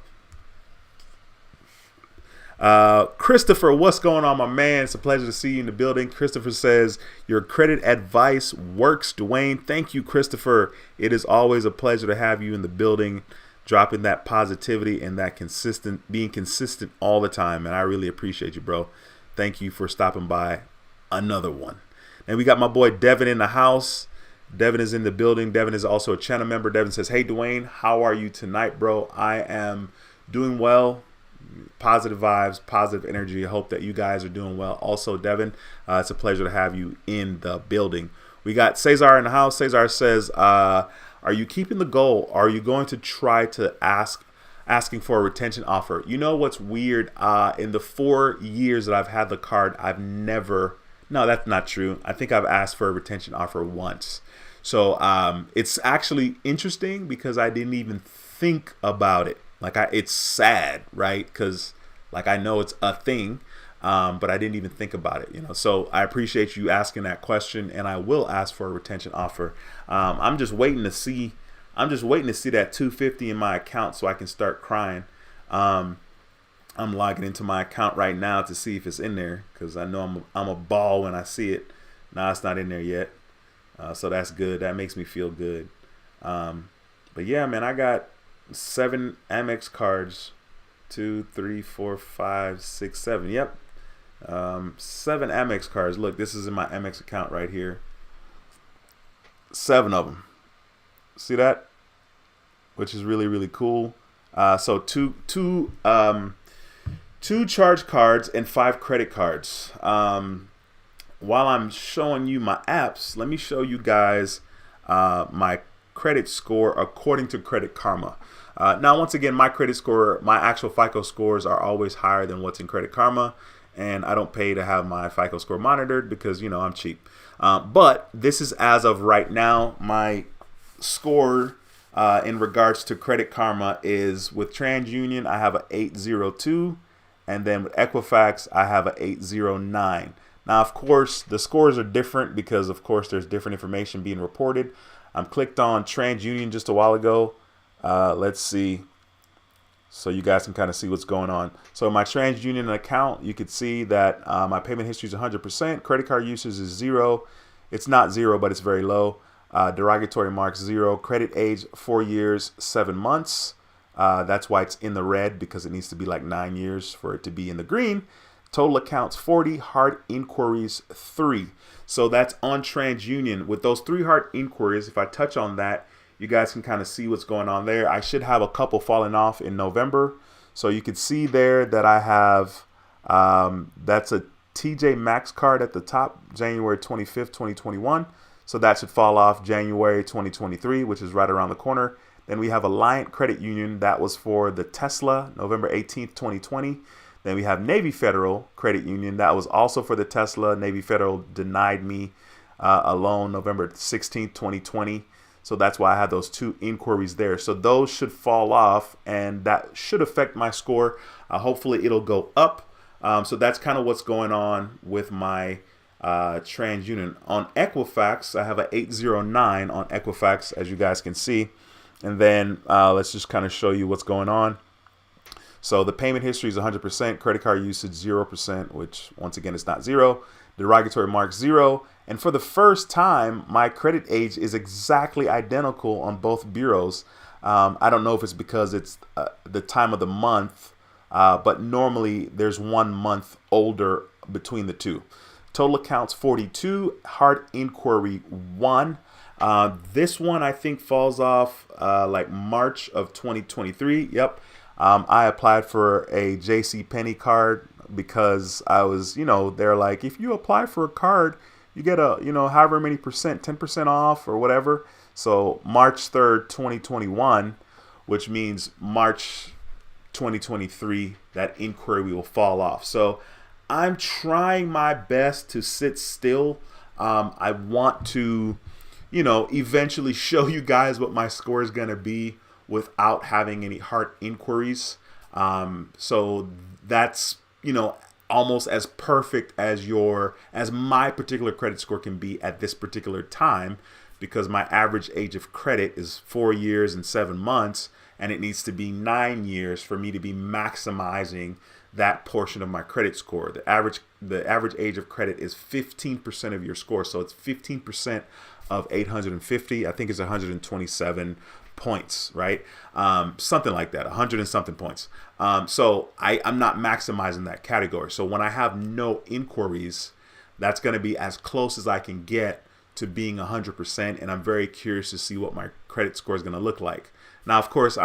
Christopher, what's going on, my man? It's a pleasure to see you in the building. Christopher says, your credit advice works, Dwayne. Thank you, Christopher. It is always a pleasure to have you in the building, dropping that positivity and that being consistent all the time. And I really appreciate you, bro. Thank you for stopping by. Another one. And we got my boy Devin in the house. Devin is in the building. Devin is also a channel member. Devin says, hey, Dwayne, how are you tonight, bro? I am doing well. Positive vibes, positive energy. I hope that you guys are doing well. Also, Devin, it's a pleasure to have you in the building. We got Cesar in the house. Cesar says, Are you keeping the goal? Or are you going to try to asking for a retention offer? You know what's weird? In the 4 years that I've had the card, I've never. No, that's not true. I think I've asked for a retention offer once. So it's actually interesting because I didn't even think about it. Like it's sad, right? Because like I know it's a thing, but I didn't even think about it. So I appreciate you asking that question, and I will ask for a retention offer. I'm just waiting to see. I'm just waiting to see that 250 in my account so I can start crying. I'm logging into my account right now to see if it's in there because I know I'm a ball when I see it. Nah, it's not in there yet. So that's good. That makes me feel good. But yeah, man, I got 7 Amex cards. 2, 3, 4, 5, 6, 7. Yep. 7 Amex cards. Look, this is in my Amex account right here. 7 of them. See that? Which is really, really cool. So two charge cards and 5 credit cards. While I'm showing you my apps, let me show you guys my credit score according to Credit Karma. Now, once again, my credit score, my actual FICO scores are always higher than what's in Credit Karma, and I don't pay to have my FICO score monitored because, I'm cheap. But this is as of right now. My score in regards to Credit Karma is with TransUnion, I have an 802, and then with Equifax, I have an 809. Now, of course, the scores are different because, of course, there's different information being reported. I clicked on TransUnion just a while ago. Let's see. So you guys can kind of see what's going on. So in my TransUnion account, you could see that my payment history is 100%. Credit card usage is 0. It's not 0, but it's very low. Derogatory marks 0. Credit age 4 years, 7 months. That's why it's in the red, because it needs to be like 9 years for it to be in the green. Total accounts 40, hard inquiries 3. So that's on TransUnion. With those 3 hard inquiries, if I touch on that, you guys can kind of see what's going on there. I should have a couple falling off in November. So you can see there that I have, that's a TJ Maxx card at the top, January 25th, 2021. So that should fall off January 2023, which is right around the corner. Then we have Alliant Credit Union. That was for the Tesla, November 18th, 2020. Then we have Navy Federal Credit Union. That was also for the Tesla. Navy Federal denied me a loan November 16th, 2020. So that's why I have those 2 inquiries there. So those should fall off, and that should affect my score. Hopefully it'll go up. So that's kind of what's going on with my TransUnion. On Equifax, I have an 809 on Equifax, as you guys can see. And then let's just kind of show you what's going on. So the payment history is 100%, credit card usage 0%, which once again is not 0. Derogatory mark 0. And for the first time, my credit age is exactly identical on both bureaus. I don't know if it's because it's the time of the month, but normally there's 1 month older between the 2. Total accounts 42, hard inquiry 1. This one I think falls off like March of 2023. Yep. I applied for a JCPenney card because I was, they're like, if you apply for a card, you get a, however many percent, 10% off or whatever. So March 3rd, 2021, which means March 2023, that inquiry will fall off. So I'm trying my best to sit still. I want to, eventually show you guys what my score is going to be without having any hard inquiries. So that's, almost as perfect as my particular credit score can be at this particular time, because my average age of credit is 4 years and 7 months, and it needs to be 9 years for me to be maximizing that portion of my credit score. The average age of credit is 15% of your score. So it's 15% of 850. I think it's 127 points, right? Something like that, 100 and something points. So I'm not maximizing that category. So when I have no inquiries, that's going to be as close as I can get to being 100%. And I'm very curious to see what my credit score is going to look like. Now, of course,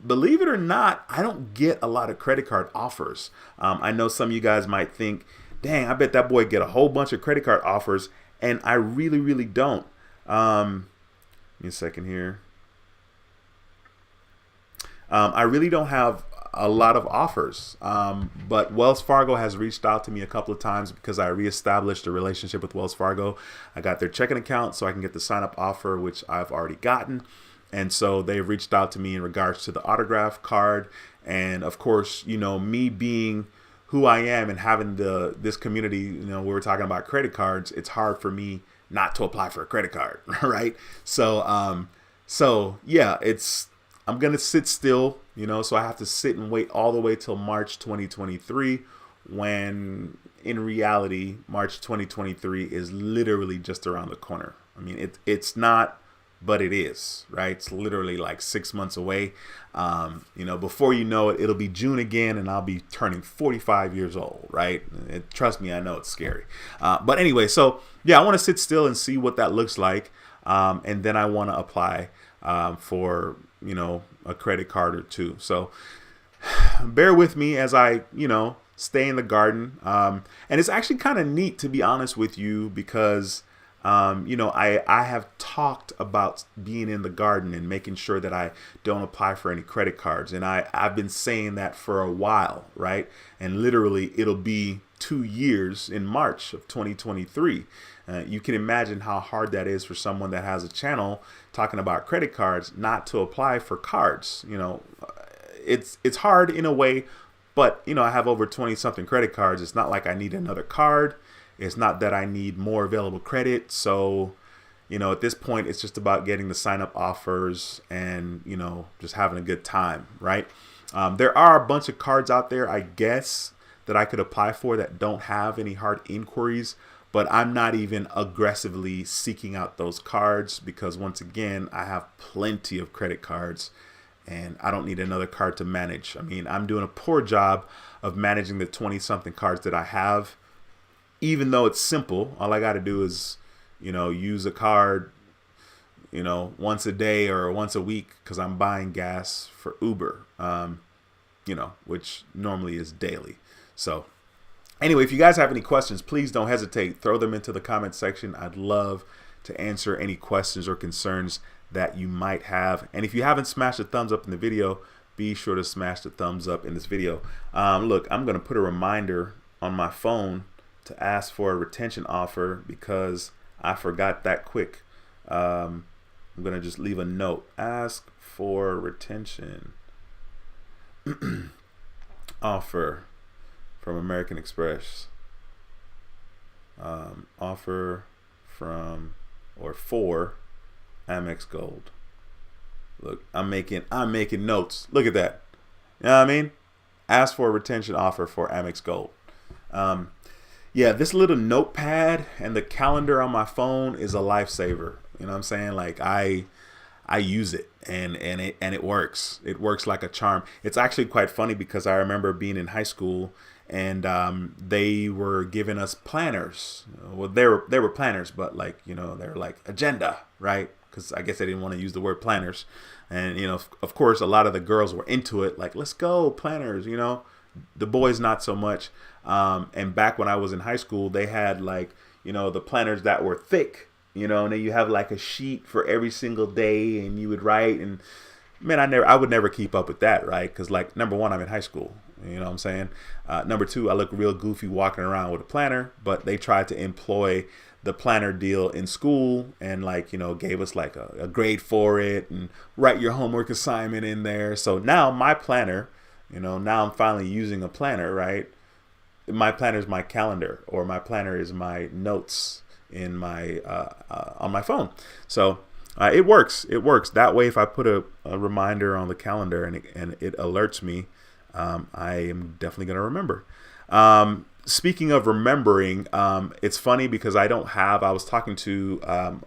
believe it or not, I don't get a lot of credit card offers. I know some of you guys might think, dang, I bet that boy get a whole bunch of credit card offers. And I really, really don't. Give me a second here. I really don't have a lot of offers, but Wells Fargo has reached out to me a couple of times because I reestablished a relationship with Wells Fargo. I got their checking account so I can get the sign up offer, which I've already gotten. And so they've reached out to me in regards to the autograph card. And of course, you know, me being who I am and having this community, you know, we were talking about credit cards, it's hard for me not to apply for a credit card, right? So yeah, I'm gonna sit still, you know, so I have to sit and wait all the way till March 2023, when in reality, March 2023 is literally just around the corner. I mean, it's not, but it is, right? It's literally like 6 months away. You know, before you know it, it'll be June again, and I'll be turning 45 years old, right? Trust me, I know it's scary. But anyway, so yeah, I want to sit still and see what that looks like, and then I want to apply for, you know, a credit card or two. So bear with me as I, you know, stay in the garden. And it's actually kind of neat, to be honest with you, because you know, I have talked about being in the garden and making sure that I don't apply for any credit cards. And I've been saying that for a while, right? And literally it'll be 2 years in March of 2023. You can imagine how hard that is for someone that has a channel talking about credit cards not to apply for cards. You know, it's hard in a way, but, you know, I have over 20 something credit cards. It's not like I need another card. It's not that I need more available credit. So, you know, at this point, it's just about getting the sign up offers and, you know, just having a good time, right? There are a bunch of cards out there, I guess, that I could apply for that don't have any hard inquiries, but I'm not even aggressively seeking out those cards because, once again, I have plenty of credit cards and I don't need another card to manage. I mean, I'm doing a poor job of managing the 20 something cards that I have. Even though it's simple, all I got to do is, you know, use a card, you know, once a day or once a week because I'm buying gas for Uber, you know, which normally is daily. So anyway, if you guys have any questions, please don't hesitate. Throw them into the comment section. I'd love to answer any questions or concerns that you might have. And if you haven't smashed a thumbs up in the video, be sure to smash the thumbs up in this video. Look, I'm going to put a reminder on my phone to ask for a retention offer because I forgot that quick. I'm going to just leave a note. Ask for retention offer from American Express. Offer from or for Amex Gold. Look, I'm making notes. Look at that. You know what I mean? Ask for a retention offer for Amex Gold. Yeah, this little notepad and the calendar on my phone is a lifesaver. You know what I'm saying? Like I use it and it works. It works like a charm. It's actually quite funny because I remember being in high school and they were giving us planners. Well, they were planners, but like, you know, they were like agenda, right? Because I guess they didn't want to use the word planners. And, you know, of course, a lot of the girls were into it. Like, let's go, planners, you know. The boys not so much. And back when I was in high school, they had like, you know, the planners that were thick, you know, and then you have like a sheet for every single day and you would write. And man, I would never keep up with that, right? Because like, number one, I'm in high school, you know what I'm saying? Number two, I look real goofy walking around with a planner, but they tried to employ the planner deal in school and like, you know, gave us like a grade for it and write your homework assignment in there. So now my planner, you know, now I'm finally using a planner, right? My planner is my calendar, or my planner is my notes in my on my phone. So it works. It works that way. If I put a reminder on the calendar and it alerts me, I am definitely going to remember. Speaking of remembering, it's funny because I was talking to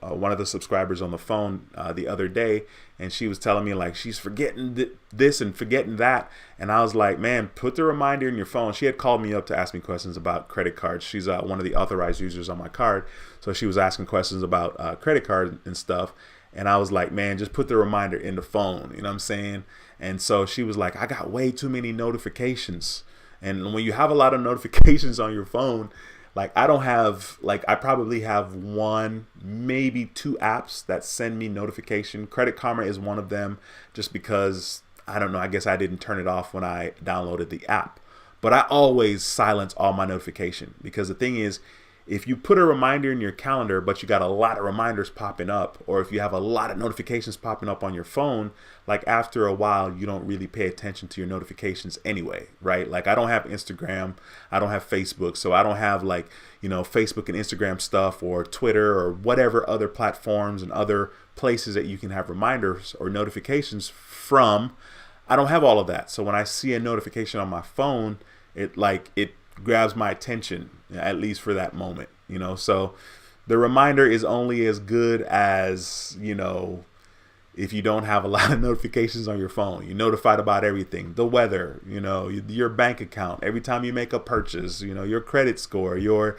one of the subscribers on the phone the other day, and she was telling me like she's forgetting this and forgetting that. And I was like, man, put the reminder in your phone. She had called me up to ask me questions about credit cards. She's one of the authorized users on my card. So she was asking questions about credit cards and stuff. And I was like, man, just put the reminder in the phone. You know what I'm saying? And so she was like, I got way too many notifications. And when you have a lot of notifications on your phone, like I probably have one, maybe 2 apps that send me notification. Credit Karma is one of them, just because, I don't know, I guess I didn't turn it off when I downloaded the app. But I always silence all my notification, because the thing is, if you put a reminder in your calendar, but you got a lot of reminders popping up, or if you have a lot of notifications popping up on your phone, like after a while, you don't really pay attention to your notifications anyway, right? Like I don't have Instagram, I don't have Facebook, so I don't have like, Facebook and Instagram stuff, or Twitter, or whatever other platforms and other places that you can have reminders or notifications from. I don't have all of that. So when I see a notification on my phone, it grabs my attention, at least for that moment, so the reminder is only as good as, if you don't have a lot of notifications on your phone. You're notified about everything, the weather, your bank account, every time you make a purchase, your credit score, your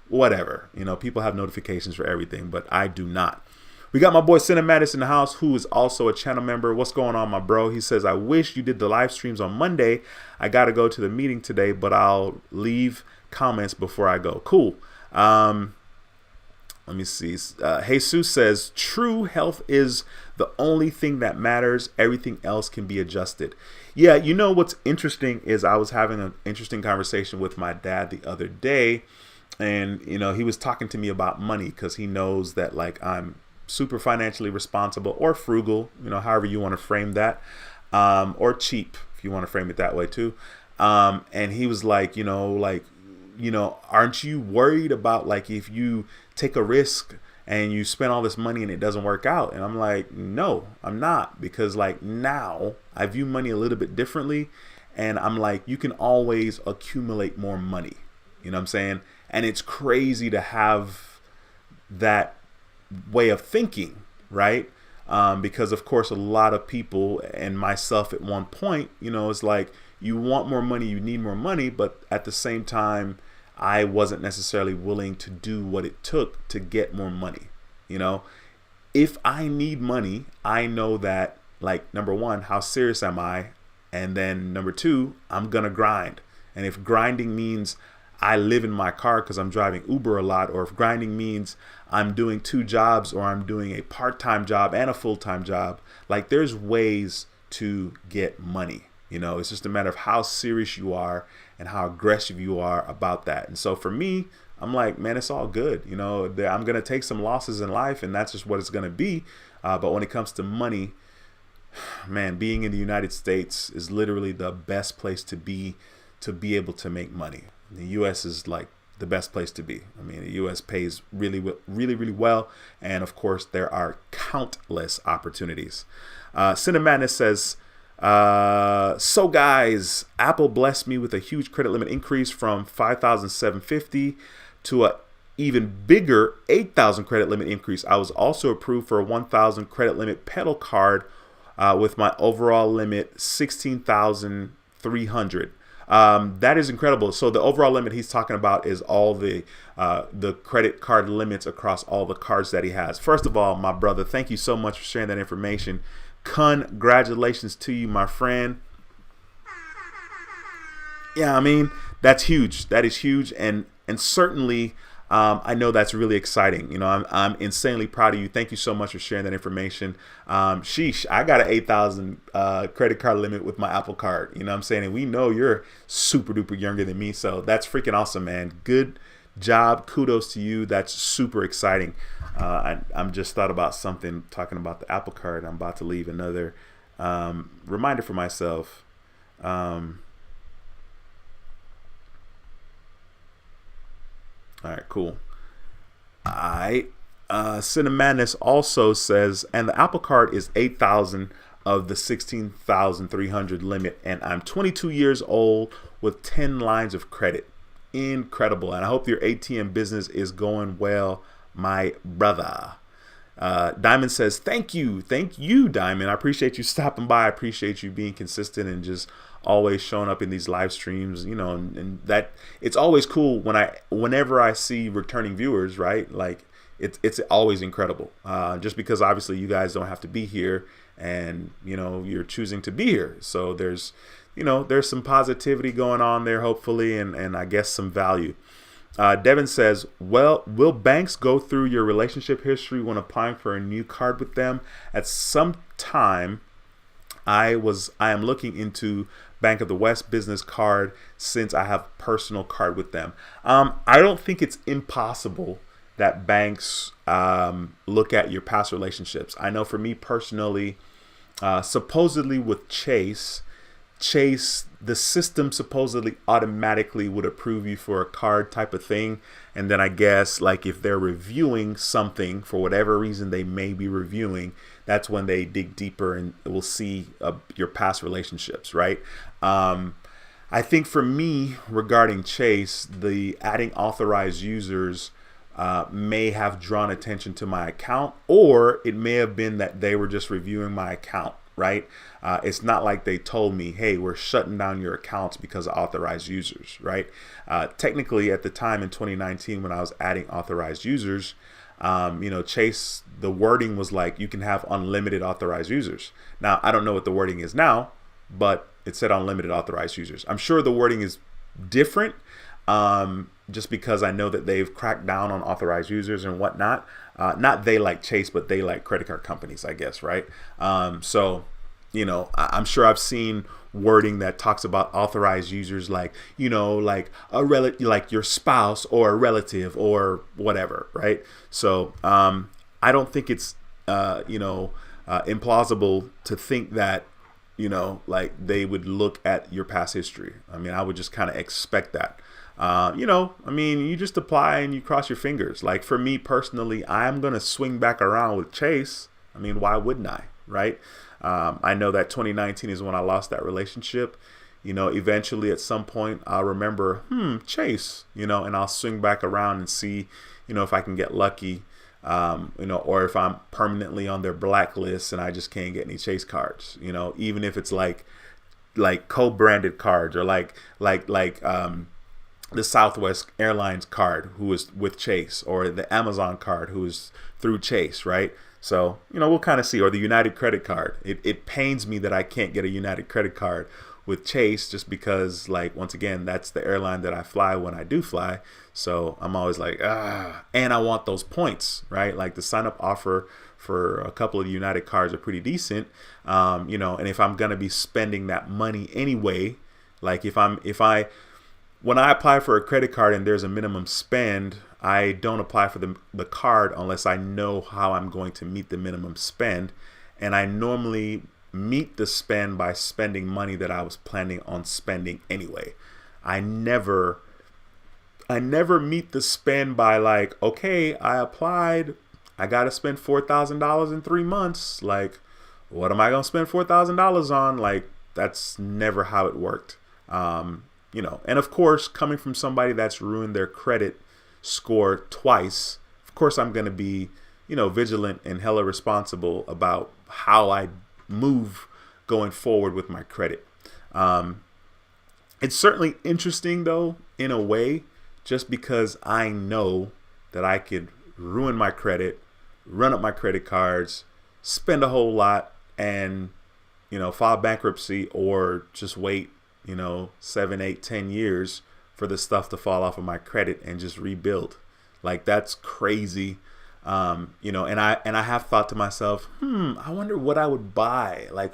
whatever, people have notifications for everything, but I do not. We got my boy Cinematis in the house, who is also a channel member. What's going on, my bro? He says, I wish you did the live streams on Monday. I got to go to the meeting today, but I'll leave comments before I go. Cool. Let me see. Jesus says, true health is the only thing that matters. Everything else can be adjusted. Yeah, what's interesting is I was having an interesting conversation with my dad the other day. And, he was talking to me about money, because he knows that like I'm super financially responsible, or frugal, however you want to frame that, or cheap, if you want to frame it that way too. And he was like, aren't you worried about like if you take a risk and you spend all this money and it doesn't work out? And I'm like, no, I'm not, because like now I view money a little bit differently, and I'm like, you can always accumulate more money. You know what I'm saying? And it's crazy to have that way of thinking, right? Because of course a lot of people, and myself at one point, it's like you want more money, you need more money, but at the same time I wasn't necessarily willing to do what it took to get more money. If I need money, I know that, like, number one, how serious am I? And then number two, I'm gonna grind. And if grinding means I live in my car because I'm driving Uber a lot, or if grinding means I'm doing 2 jobs, or I'm doing a part-time job and a full-time job, like there's ways to get money. It's just a matter of how serious you are and how aggressive you are about that. And so for me, I'm like, man, it's all good. I'm going to take some losses in life, and that's just what it's going to be. But when it comes to money, man, being in the United States is literally the best place to be able to make money. The U.S. is like the best place to be. I mean, the U.S. pays really, really, really well. And of course, there are countless opportunities. Cinemadness says, so guys, Apple blessed me with a huge credit limit increase from $5,750 to a even bigger 8,000 credit limit increase. I was also approved for a 1,000 credit limit pedal card with my overall limit 16,300. That is incredible. So the overall limit he's talking about is all the credit card limits across all the cards that he has. First of all, my brother, thank you so much for sharing that information. Congratulations to you, my friend. Yeah, I mean, that's huge. That is huge, and certainly I know that's really exciting. I'm insanely proud of you. Thank you so much for sharing that information. Sheesh, I got an 8,000 credit card limit with my Apple Card. You know what I'm saying? And we know you're super duper younger than me, so that's freaking awesome, man. Good job. Kudos to you. That's super exciting. I'm just thought about something talking about the Apple Card. I'm about to leave another reminder for myself. All right, cool. All right. Cinemadness also says, and the Apple Card is 8,000 of the 16,300 limit, and I'm 22 years old with 10 lines of credit. Incredible. And I hope your ATM business is going well, my brother. Diamond says, thank you, Diamond. I appreciate you stopping by. I appreciate you being consistent and just always showing up in these live streams, and that it's always cool whenever I see returning viewers, right? Like it's always incredible, just because obviously you guys don't have to be here, and you're choosing to be here, so there's some positivity going on there, hopefully, and I guess some value. Devin says, well, will banks go through your relationship history when applying for a new card with them? At some time, I am looking into Bank of the West business card since I have personal card with them. I don't think it's impossible that banks look at your past relationships. I know for me personally, supposedly with Chase, the system supposedly automatically would approve you for a card type of thing. And then I guess like if they're reviewing something for whatever reason they may be reviewing, that's when they dig deeper and will see your past relationships, right? I think for me regarding Chase, the adding authorized users may have drawn attention to my account, or it may have been that they were just reviewing my account, right? It's not like they told me, hey, we're shutting down your accounts because of authorized users, right? Technically, at the time in 2019, when I was adding authorized users, Chase, the wording was like, you can have unlimited authorized users. Now, I don't know what the wording is now, but it said unlimited authorized users. I'm sure the wording is different, just because I know that they've cracked down on authorized users and whatnot. Not they like Chase, but they like credit card companies, I guess, right? So, I'm sure I've seen wording that talks about authorized users like, like like your spouse or a relative or whatever, right? So I don't think it's, implausible to think that, like they would look at your past history. I mean, I would just kind of expect that. You just apply and you cross your fingers. Like for me personally, I'm going to swing back around with Chase. I mean, why wouldn't I? Right. I know that 2019 is when I lost that relationship. Eventually at some point I'll remember, Chase, and I'll swing back around and see, if I can get lucky, or if I'm permanently on their blacklist and I just can't get any Chase cards, even if it's like co-branded cards or like the Southwest Airlines card who is with Chase, or the Amazon card who is through Chase, right? So, we'll kind of see, or the United credit card. It pains me that I can't get a United credit card with Chase just because, like, once again, that's the airline that I fly when I do fly. So I'm always like, and I want those points, right? Like the sign up offer for a couple of United cards are pretty decent. And if I'm going to be spending that money anyway, like when I apply for a credit card and there's a minimum spend, I don't apply for the card unless I know how I'm going to meet the minimum spend. And I normally meet the spend by spending money that I was planning on spending anyway. I never meet the spend by like, okay, I applied, I got to spend $4,000 in 3 months. Like, what am I going to spend $4,000 on? Like, that's never how it worked. And of course, coming from somebody that's ruined their credit score twice, of course, I'm going to be, vigilant and hella responsible about how I move going forward with my credit. It's certainly interesting, though, in a way, just because I know that I could ruin my credit, run up my credit cards, spend a whole lot, and, file bankruptcy, or just wait 7, 8, 10 years for the stuff to fall off of my credit and just rebuild. Like, that's crazy. And I have thought to myself, I wonder what I would buy. Like,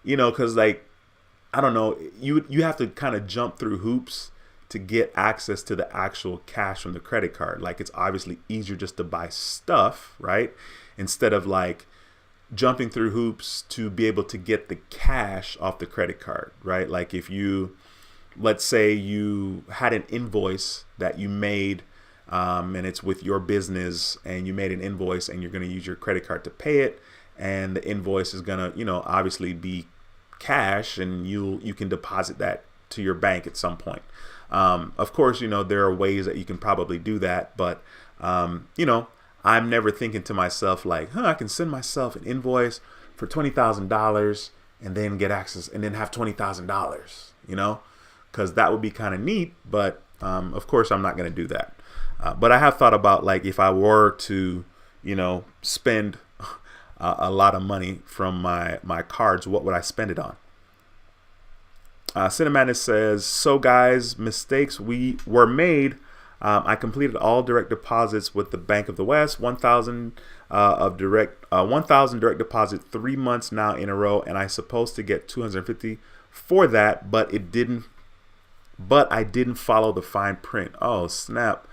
cause like, I don't know, you have to kind of jump through hoops to get access to the actual cash from the credit card. Like, it's obviously easier just to buy stuff, right? Instead of like jumping through hoops to be able to get the cash off the credit card, right? Like if let's say you had an invoice that you made, and it's with your business, and you made an invoice and you're going to use your credit card to pay it. And the invoice is going to, obviously be cash, and you can deposit that to your bank at some point. Of course, there are ways that you can probably do that, but, I'm never thinking to myself like, I can send myself an invoice for $20,000 and then get access and then have $20,000, because that would be kind of neat. But of course, I'm not going to do that. But I have thought about, like, if I were to, spend a lot of money from my cards, what would I spend it on? Cinematic says, so guys, mistakes were made. I completed all direct deposits with the Bank of the West, 1,000 direct deposit 3 months now in a row, and I supposed to get 250 for that, but I didn't follow the fine print. Oh snap.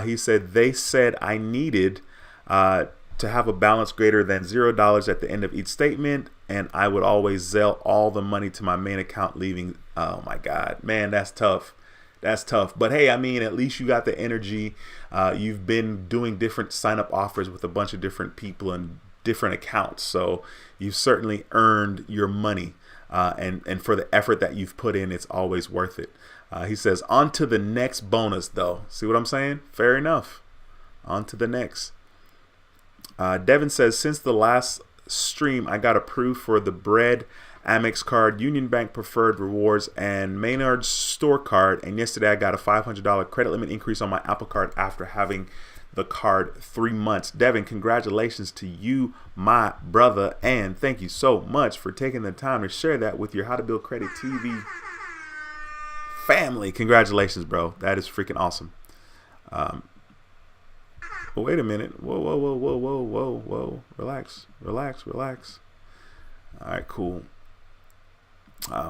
He said they said I needed to have a balance greater than $0 at the end of each statement, and I would always Zelle all the money to my main account, leaving. Oh my God, man, that's tough. That's tough. But hey, I mean, at least you got the energy. You've been doing different sign-up offers with a bunch of different people and different accounts, so you've certainly earned your money. And for the effort that you've put in, it's always worth it. He says, on to the next bonus, though. See what I'm saying? Fair enough. On to the next. Devin says, since the last stream, I got approved for the Bread, Amex Card, Union Bank Preferred Rewards, and Maynard's Store Card. And yesterday I got a $500 credit limit increase on my Apple Card after having the card 3 months. Devin, congratulations to you, my brother, and thank you so much for taking the time to share that with your How to Build Credit TV family. Congratulations, bro. That is freaking awesome. But wait a minute. Whoa. Relax. All right, cool.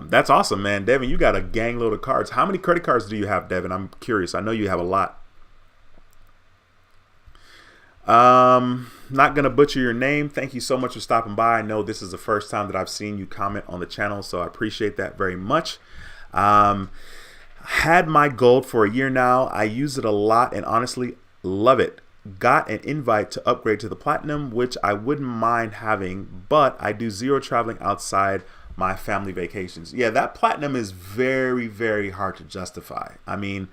That's awesome, man. Devin, you got a gang load of cards. How many credit cards do you have, Devin? I'm curious. I know you have a lot. Not gonna butcher your name. Thank you so much for stopping by. I know this is the first time that I've seen you comment on the channel, so I appreciate that very much. Had my gold for a year now. I use it a lot and honestly love it. Got an invite to upgrade to the platinum, which I wouldn't mind having, but I do zero traveling outside my family vacations. Yeah, that platinum is very, very hard to justify. I mean,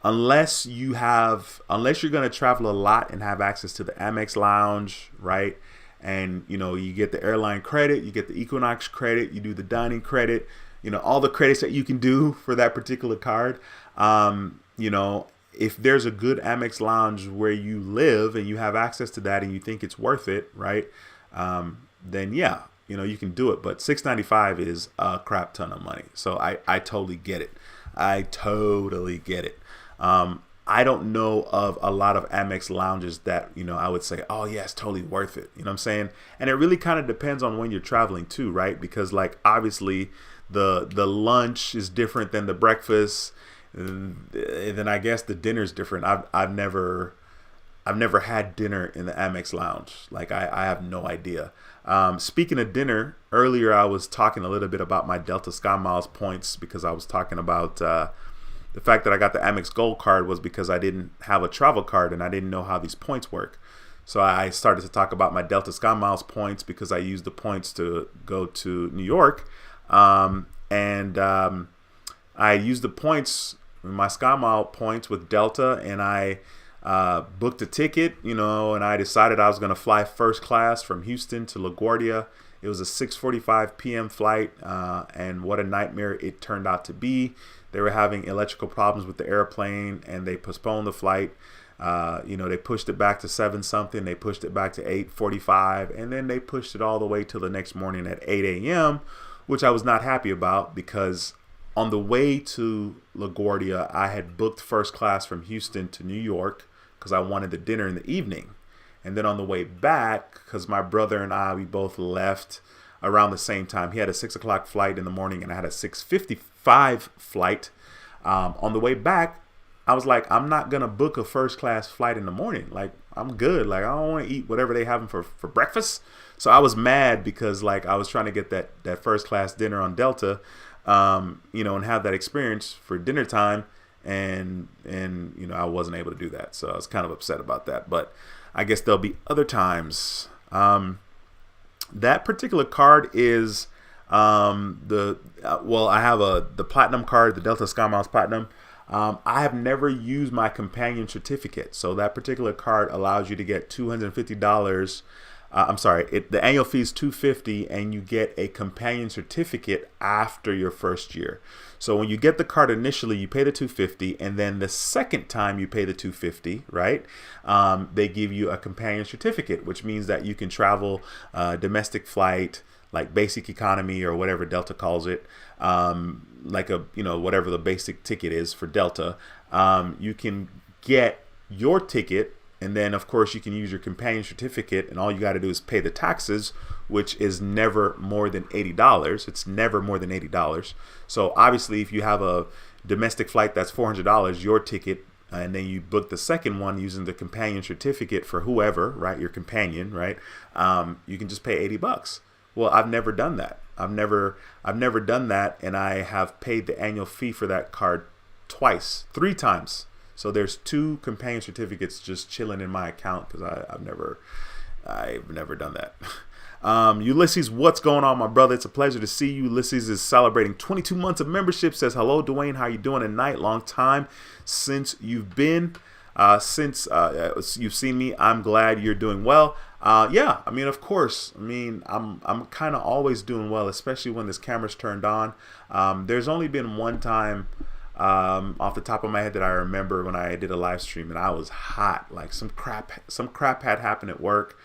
unless you're going to travel a lot and have access to the Amex Lounge, right? And, you know, you get the airline credit, you get the Equinox credit, you do the dining credit, you know, all the credits that you can do for that particular card. You know, if there's a good Amex Lounge where you live and you have access to that and you think it's worth it, right? Then yeah, you know, you can do it. But $695 is a crap ton of money. So I totally get it. I totally get it. I don't know of a lot of Amex lounges that, you know, I would say, oh yeah, it's totally worth it. You know what I'm saying? And it really kind of depends on when you're traveling too, right? Because like obviously the lunch is different than the breakfast. And then I guess the dinner's different. I've never had dinner in the Amex Lounge. Like I have no idea. Speaking of dinner, earlier I was talking a little bit about my Delta Sky Miles points because I was talking about the fact that I got the Amex Gold Card was because I didn't have a travel card and I didn't know how these points work. So I started to talk about my Delta Sky Miles points because I used the points to go to New York. I used the points, my Sky Mile points with Delta, and I booked a ticket, you know, and I decided I was going to fly first class from Houston to LaGuardia. It was a 6:45 p.m. flight, and what a nightmare it turned out to be. They were having electrical problems with the airplane, and they postponed the flight. You know, they pushed it back to 7 something. They pushed it back to 8:45, and then they pushed it all the way till the next morning at 8 a.m., which I was not happy about because on the way to LaGuardia, I had booked first class from Houston to New York because I wanted the dinner in the evening. And then on the way back, because my brother and I, we both left around the same time. He had a 6 o'clock flight in the morning and I had a 6:55 flight. On the way back, I was like, I'm not going to book a first class flight in the morning. Like, I'm good. Like, I don't want to eat whatever they having for breakfast. So I was mad because like I was trying to get that first class dinner on Delta, you know, and have that experience for dinner time. And you know, I wasn't able to do that. So I was kind of upset about that. But I guess there'll be other times. That particular card is well, I have the platinum card, the Delta Sky Miles Platinum. I have never used my companion certificate. So that particular card allows you to get $250. I'm sorry, the annual fee is $250 and you get a companion certificate after your first year. So when you get the card initially, you pay the $250, and then the second time you pay the $250, right? They give you a companion certificate, which means that you can travel domestic flight, like basic economy or whatever Delta calls it, like a, you know, whatever the basic ticket is for Delta. You can get your ticket, and then of course you can use your companion certificate, and all you got to do is pay the taxes, which is never more than $80. It's never more than $80. So obviously if you have a domestic flight that's $400, your ticket, and then you book the second one using the companion certificate for whoever, right, your companion, right, you can just pay $80. Well, I've never done that. I've never done that, and I have paid the annual fee for that card three times. So there's 2 companion certificates just chilling in my account because I've never done that. Ulysses, what's going on, my brother? It's a pleasure to see you. Ulysses is celebrating 22 months of membership. Says hello, Dwayne. How you doing tonight? Long time since you've been. Since you've seen me, I'm glad you're doing well. Yeah, I mean, of course. I mean, I'm kind of always doing well, especially when this camera's turned on. There's only been one time off the top of my head that I remember when I did a live stream and I was hot. Like some crap had happened at work,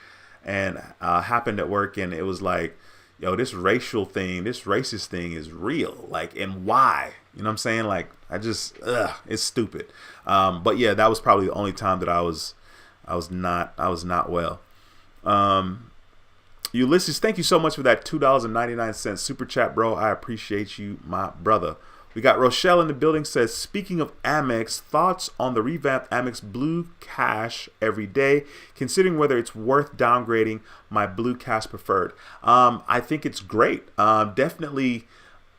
and it was like, yo, this racist thing is real. Like, and why? You know what I'm saying? Like, it's stupid. But yeah, that was probably the only time that I was not well. Ulysses, thank you so much for that $2.99 super chat, bro. I appreciate you, my brother. We got Rochelle in the building. Says, speaking of Amex, thoughts on the revamped Amex Blue Cash every day, considering whether it's worth downgrading my Blue Cash preferred. I think it's great. Definitely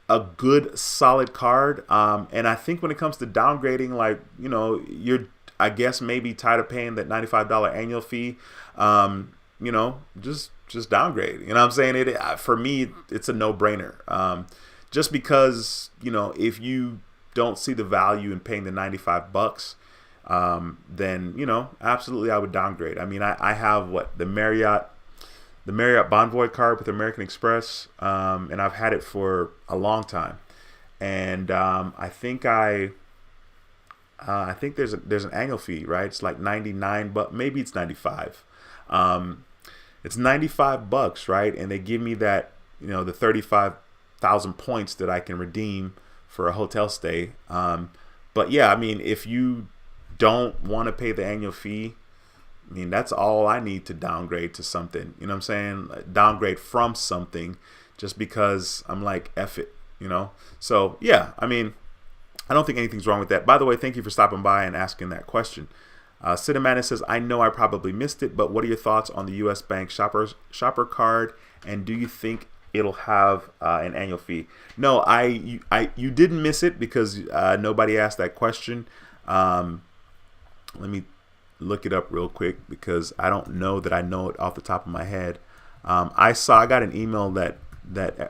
a good, solid card. And I think when it comes to downgrading, like, you know, you're, I guess, maybe tired of paying that $95 annual fee. You know, just downgrade. You know what I'm saying? For me, it's a no-brainer. Just because, you know, if you don't see the value in paying the $95, then, you know, absolutely I would downgrade. I mean, I have the Marriott Bonvoy card with American Express, and I've had it for a long time. And I think there's an annual fee, right? It's like 99, but maybe it's 95. It's $95, right? And they give me that, you know, the 35,000 points that I can redeem for a hotel stay. But yeah, I mean, if you don't want to pay the annual fee, I mean, that's all I need to downgrade to something. You know what I'm saying? Downgrade from something just because I'm like, F it, you know? So yeah, I mean, I don't think anything's wrong with that. By the way, thank you for stopping by and asking that question. Cinnamon says, I know I probably missed it, but what are your thoughts on the U.S. Bank shopper card, and do you think it'll have an annual fee? No, you didn't miss it because nobody asked that question. Let me look it up real quick because I don't know that I know it off the top of my head. I got an email that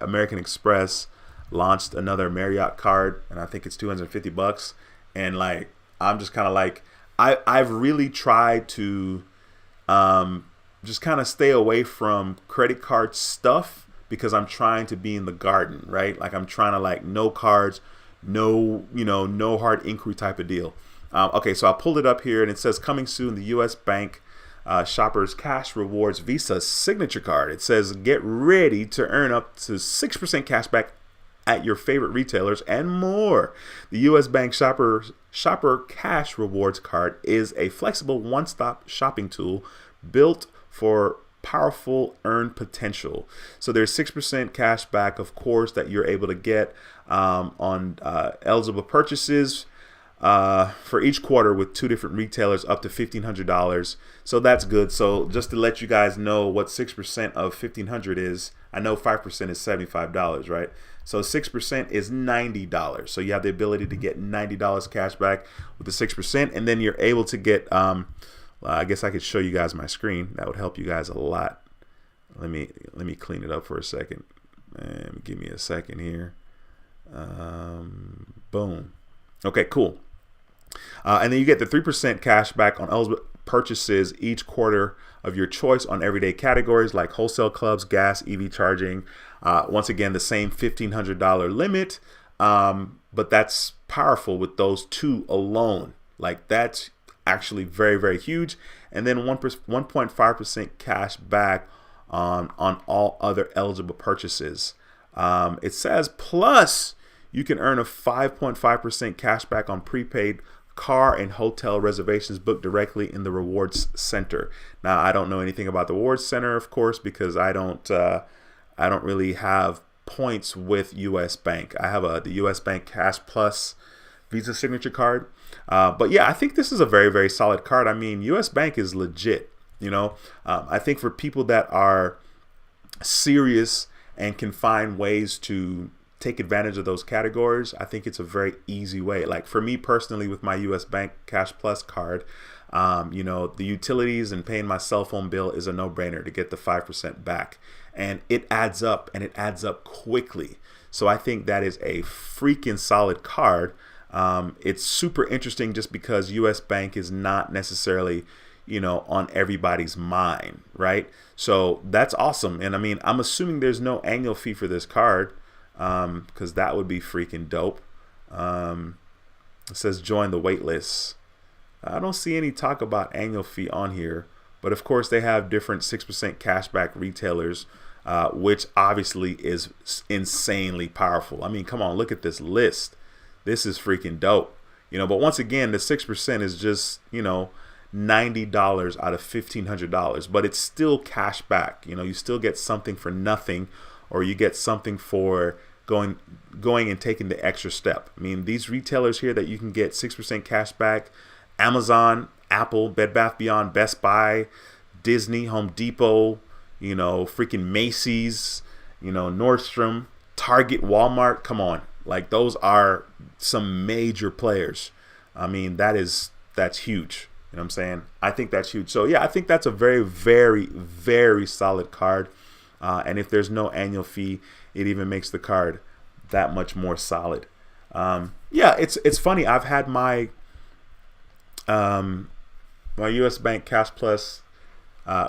American Express launched another Marriott card, and I think it's $250. And like, I'm just kind of like, I've really tried to just kind of stay away from credit card stuff because I'm trying to be in the garden, right? Like, I'm trying to, like, no cards, no hard inquiry type of deal. Okay, so I pulled it up here, and it says, coming soon, the U.S. Bank Shoppers Cash Rewards Visa Signature Card. It says, get ready to earn up to 6% cash back at your favorite retailers and more. The U.S. Bank Shopper Cash Rewards Card is a flexible one-stop shopping tool built for powerful earned potential. So there's 6% cash back, of course, that you're able to get on eligible purchases for each quarter with 2 different retailers up to $1,500. So that's good. So just to let you guys know what 6% of $1,500 is, I know 5% is $75, right? So 6% is $90. So you have the ability to get $90 cash back with the 6%, and then you're able to get, I guess I could show you guys my screen. That would help you guys a lot. Let me clean it up for a second. And give me a second here. Boom. Okay, cool. And then you get the 3% cash back on eligible purchases each quarter of your choice on everyday categories like wholesale clubs, gas, EV charging. Once again, the same $1,500 limit, but that's powerful with those 2 alone. Like, that's actually very, very huge. And then 1.5% cash back on all other eligible purchases. It says plus you can earn a 5.5% cash back on prepaid car and hotel reservations booked directly in the rewards center. Now, I don't know anything about the rewards center, of course, because I don't really have points with US Bank. I have the US Bank Cash Plus Visa signature card. But yeah, I think this is a very, very solid card. I mean, US Bank is legit. I think for people that are serious and can find ways to take advantage of those categories, I think it's a very easy way. Like for me personally, with my US Bank Cash Plus card, the utilities and paying my cell phone bill is a no-brainer to get the 5% back, and it adds up, and it adds up quickly. So I think that is a freaking solid card. It's super interesting just because US Bank is not necessarily on everybody's mind, right? So that's awesome. And I mean, I'm assuming there's no annual fee for this card, because that would be freaking dope. It says join the wait list. I don't see any talk about annual fee on here, but of course they have different 6% cashback retailers, which obviously is insanely powerful. I mean, come on, look at this list. This is freaking dope. But once again, the 6% is just, $90 out of $1,500, but it's still cash back. You still get something for nothing, or you get something for going and taking the extra step. I mean, these retailers here that you can get 6% cash back: Amazon, Apple, Bed Bath Beyond, Best Buy, Disney, Home Depot, freaking Macy's, Nordstrom, Target, Walmart. Come on. Like, those are some major players. I mean, that's huge. You know what I'm saying? I think that's huge. So yeah, I think that's a very, very, very solid card. And if there's no annual fee, it even makes the card that much more solid. Yeah, it's funny. I've had my my US Bank Cash Plus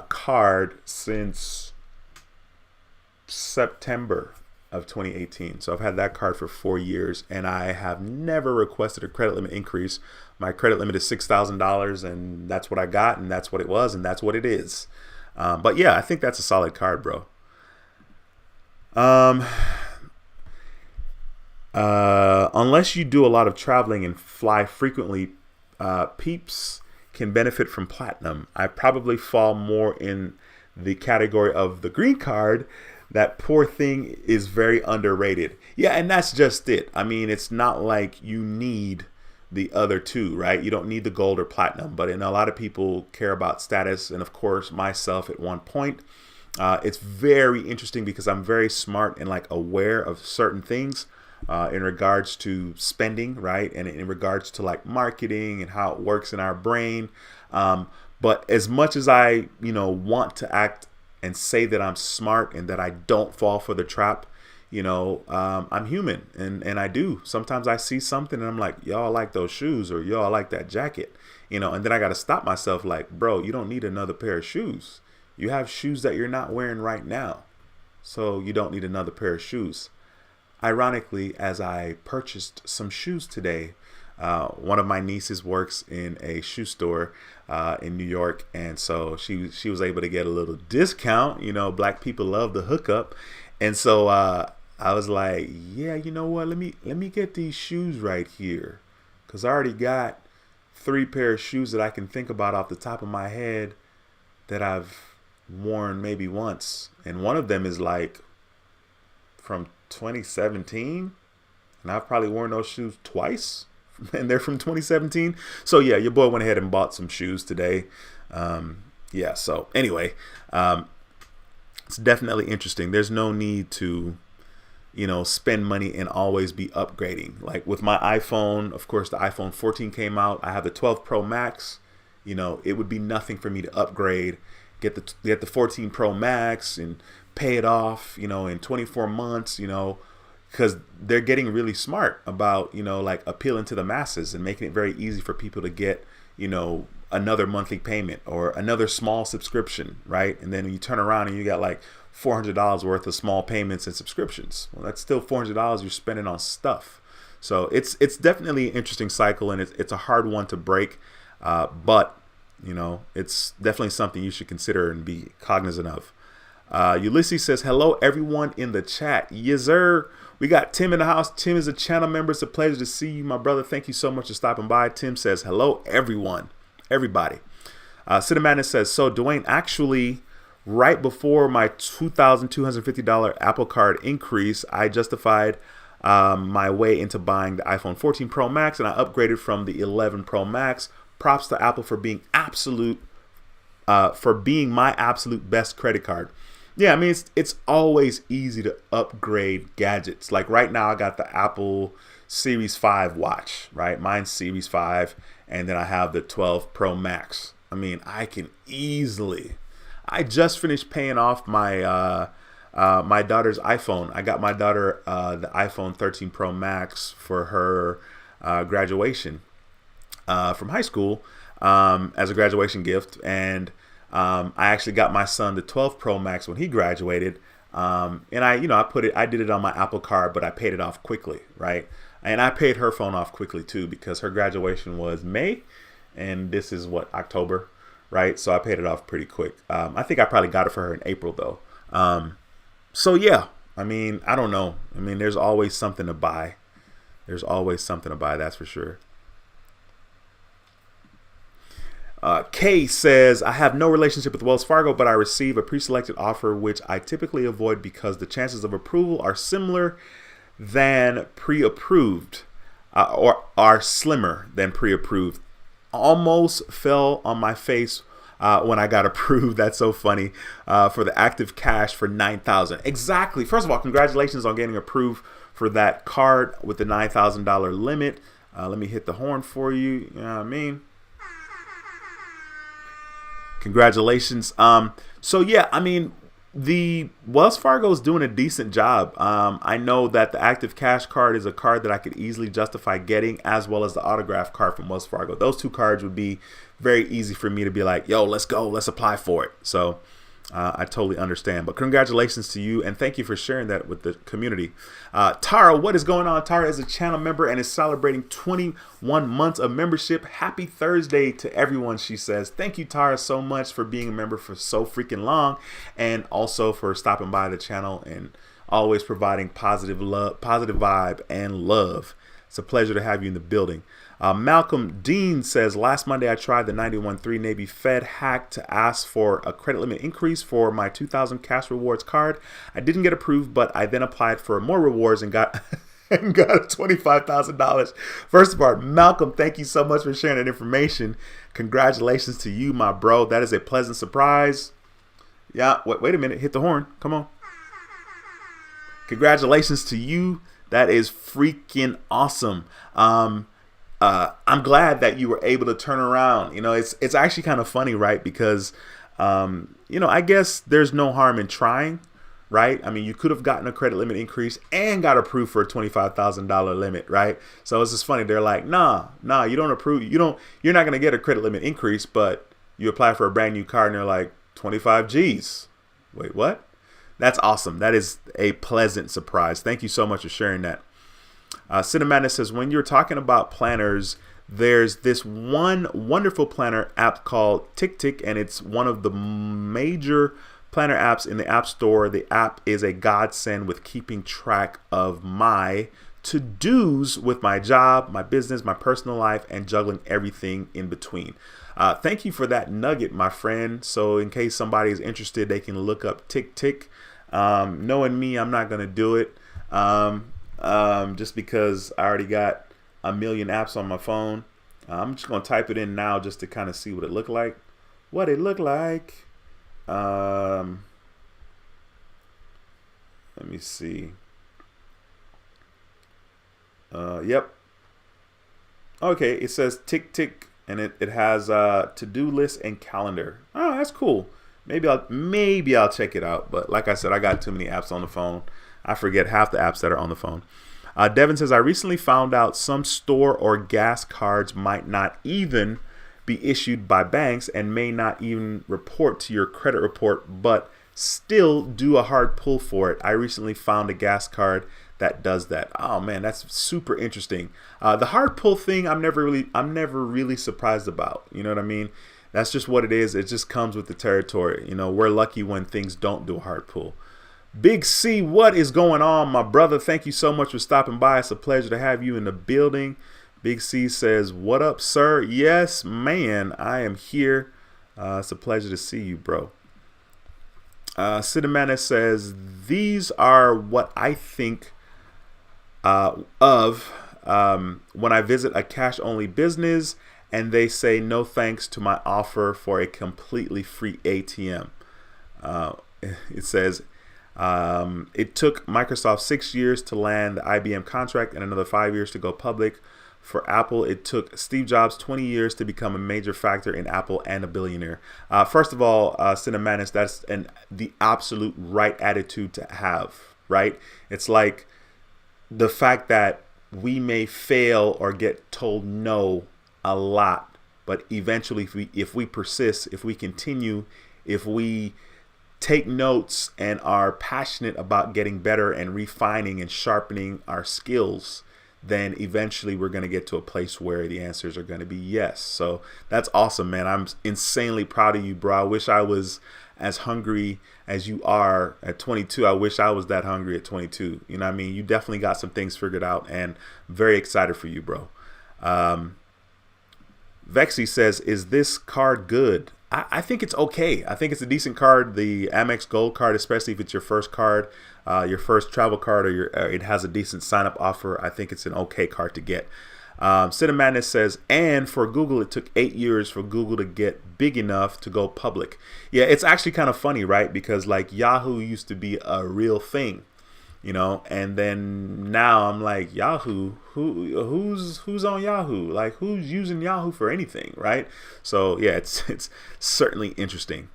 card since September of 2018. So I've had that card for 4 years, and I have never requested a credit limit increase. My credit limit is $6,000, and that's what I got, and that's what it was, and that's what it is. But yeah, I think that's a solid card, bro. Unless you do a lot of traveling and fly frequently, peeps can benefit from platinum. I probably fall more in the category of the green card. That poor thing is very underrated. Yeah, and that's just it. I mean, it's not like you need the other two, right? You don't need the gold or platinum, but a lot of people care about status, and of course myself at one point. It's very interesting because I'm very smart and like aware of certain things in regards to spending, right? And in regards to like marketing and how it works in our brain. But as much as I, want to act and say that I'm smart and that I don't fall for the trap, I'm human, and I do. Sometimes I see something and I'm like, yo, I like those shoes, or yo, I like that jacket, and then I got to stop myself like, bro, you don't need another pair of shoes. You have shoes that you're not wearing right now, so you don't need another pair of shoes. Ironically, as I purchased some shoes today, one of my nieces works in a shoe store in New York, and so she was able to get a little discount. Black people love the hookup, and so I was like, yeah, you know what? Let me get these shoes right here, because I already got 3 pair of shoes that I can think about off the top of my head that I've worn maybe once, and one of them is like from 2017, and I've probably worn those shoes twice, and they're from 2017. So yeah, your boy went ahead and bought some shoes today. Yeah, so anyway, it's definitely interesting. There's no need to spend money and always be upgrading. Like with my iPhone, of course, the iPhone 14 came out. I have the 12 Pro Max. It would be nothing for me to upgrade, get the 14 Pro Max and pay it off, in 24 months, because they're getting really smart about, like appealing to the masses and making it very easy for people to get, another monthly payment or another small subscription, right? And then when you turn around and you got like $400 worth of small payments and subscriptions, well, that's still $400 you're spending on stuff. So it's definitely an interesting cycle, and it's a hard one to break, but it's definitely something you should consider and be cognizant of. Ulysses says, hello everyone in the chat. Yes sir, We got Tim in the house. Tim is a channel member. It's a pleasure to see you, my brother. Thank you so much for stopping by. Tim says, hello, everyone, everybody. Cinnamon says, so Dwayne, actually, right before my $2,250 Apple Card increase, I justified my way into buying the iPhone 14 Pro Max, and I upgraded from the 11 Pro Max. Props to Apple for being my absolute best credit card. Yeah, I mean, it's always easy to upgrade gadgets. Like right now, I got the Apple Series 5 watch, right? Mine's Series 5, and then I have the 12 Pro Max. I mean, I can easily. I just finished paying off my my daughter's iPhone. I got my daughter the iPhone 13 Pro Max for her graduation from high school as a graduation gift, and I actually got my son the 12 Pro Max when he graduated, and I did it on my Apple Card, but I paid it off quickly, right? And I paid her phone off quickly too, because her graduation was May, and this is what, October, right? So I paid it off pretty quick. I think I probably got it for her in April though. So yeah, I mean, I don't know. I mean, there's always something to buy. There's always something to buy, that's for sure. Kay says, I have no relationship with Wells Fargo, but I receive a pre-selected offer, which I typically avoid because the chances of approval are similar than pre-approved, or are slimmer than pre-approved. Almost fell on my face when I got approved. That's so funny. For the active cash for $9,000. Exactly. First of all, congratulations on getting approved for that card with the $9,000 limit. Let me hit the horn for you. You know what I mean? Congratulations. So yeah, I mean, the Wells Fargo is doing a decent job. I know that the active cash card is a card that I could easily justify getting, as well as the autograph card from Wells Fargo. Those two cards would be very easy for me to be like, yo, let's go, let's apply for it. So I totally understand, but congratulations to you, and thank you for sharing that with the community. Tara, what is going on? Tara is a channel member and is celebrating 21 months of membership. Happy Thursday to everyone, she says. Thank you, Tara, so much for being a member for so freaking long, and also for stopping by the channel and always providing positive love, positive vibe and love. It's a pleasure to have you in the building. Malcolm Dean says, last Monday I tried the 91.3 Navy Fed hack to ask for a credit limit increase for my 2000 cash rewards card. I didn't get approved, but I then applied for more rewards and got and got $25,000. First of all, Malcolm, thank you so much for sharing that information. Congratulations to you, my bro. That is a pleasant surprise. Yeah, wait a minute. Hit the horn. Come on. Congratulations to you. That is freaking awesome. I'm glad that you were able to turn around. You know, it's actually kind of funny, right? Because, you know, I guess there's no harm in trying, right? I mean, you could have gotten a credit limit increase and got approved for a $25,000 limit, right? So it's just funny. They're like, nah, you don't approve. You're not going to get a credit limit increase, but you apply for a brand new card and they're like 25 G's. Wait, what? That's awesome. That is a pleasant surprise. Thank you so much for sharing that. Cinnamon says, when you're talking about planners, there's this one wonderful planner app called TickTick, and it's one of the major planner apps in the App Store. The app is a godsend with keeping track of my to-dos with my job, my business, my personal life, and juggling everything in between. Thank you for that nugget, my friend. So in case somebody is interested, they can look up TickTick. Knowing me, I'm not going to do it. Just because I already got a million apps on my phone. I'm just going to type it in now just to kind of see what it looked like. Let me see. Yep. Okay, it says TickTick, and it has to-do list and calendar. Oh, that's cool. Maybe I'll check it out. But like I said, I got too many apps on the phone. I forget half the apps that are on the phone. Devin says, I recently found out some store or gas cards might not even be issued by banks and may not even report to your credit report, but still do a hard pull for it. I recently found a gas card that does that. Oh man, that's super interesting. The hard pull thing, I'm never really surprised about. You know what I mean? That's just what it is. It just comes with the territory. You know, we're lucky when things don't do a hard pull. Big C, what is going on, my brother? Thank you so much for stopping by. It's a pleasure to have you in the building. Big C says, what up, sir? Yes, man, I am here. It's a pleasure to see you, bro. Cinnamana says, these are what I think of when I visit a cash-only business and they say no thanks to my offer for a completely free ATM. It says, it took Microsoft 6 years to land the IBM contract and another 5 years to go public. For Apple, it took Steve Jobs 20 years to become a major factor in Apple and a billionaire. First of all, Cinemanis, that's the absolute right attitude to have, right? It's like the fact that we may fail or get told no a lot, but eventually if we persist, if we continue, if we take notes and are passionate about getting better and refining and sharpening our skills, then eventually we're going to get to a place where the answers are going to be yes. So that's awesome, man. I'm insanely proud of you, bro. I wish I was as hungry as you are at 22. I wish I was that hungry at 22. You know what I mean? You definitely got some things figured out, and very excited for you, bro. Vexy says, is this card good? I think it's okay. I think it's a decent card. The Amex Gold Card, especially if it's your first card, your first travel card, or it has a decent sign-up offer. I think it's an okay card to get. Cinemadness says, and for Google, it took 8 years for Google to get big enough to go public. Yeah, it's actually kind of funny, right? Because like Yahoo used to be a real thing, you know, and then now I'm like, Yahoo, who's on Yahoo? Like, who's using Yahoo for anything, right? So yeah, it's certainly interesting.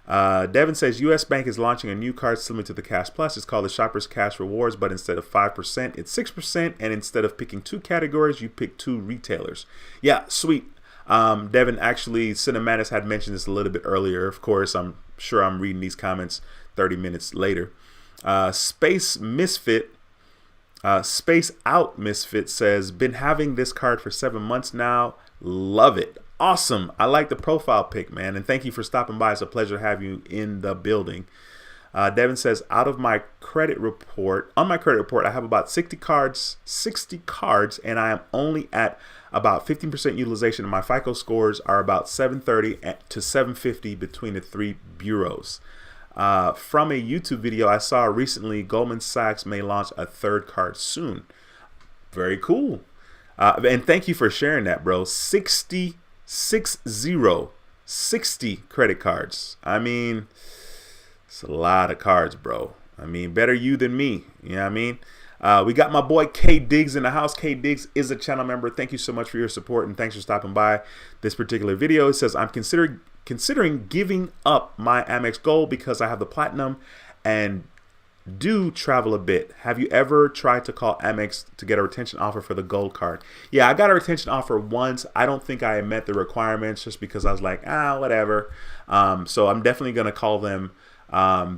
Devin says, U.S. Bank is launching a new card similar to the Cash Plus. It's called the Shoppers Cash Rewards, but instead of 5%, it's 6%. And instead of picking 2 categories, you pick 2 retailers. Yeah, sweet. Devin, actually, Cinematis had mentioned this a little bit earlier. Of course, I'm sure I'm reading these comments 30 minutes later. Space Out Misfit says, been having this card for 7 months now. Love it. Awesome. I like the profile pic, man. And thank you for stopping by. It's a pleasure to have you in the building. Devin says, on my credit report, I have about 60 cards, and I am only at about 15% utilization. And my FICO scores are about 730 to 750 between the 3 bureaus. From a YouTube video I saw recently, Goldman Sachs may launch a 3rd card soon. Very cool. And thank you for sharing that, bro. 60 credit cards. I mean, it's a lot of cards, bro. I mean, better you than me. You know what I mean? We got my boy K Diggs in the house. K Diggs is a channel member. Thank you so much for your support, and thanks for stopping by this particular video. It says, I'm considering giving up my Amex Gold because I have the Platinum and do travel a bit. Have you ever tried to call Amex to get a retention offer for the Gold Card? Yeah, I got a retention offer once. I don't think I met the requirements just because I was like, whatever. So I'm definitely going to call them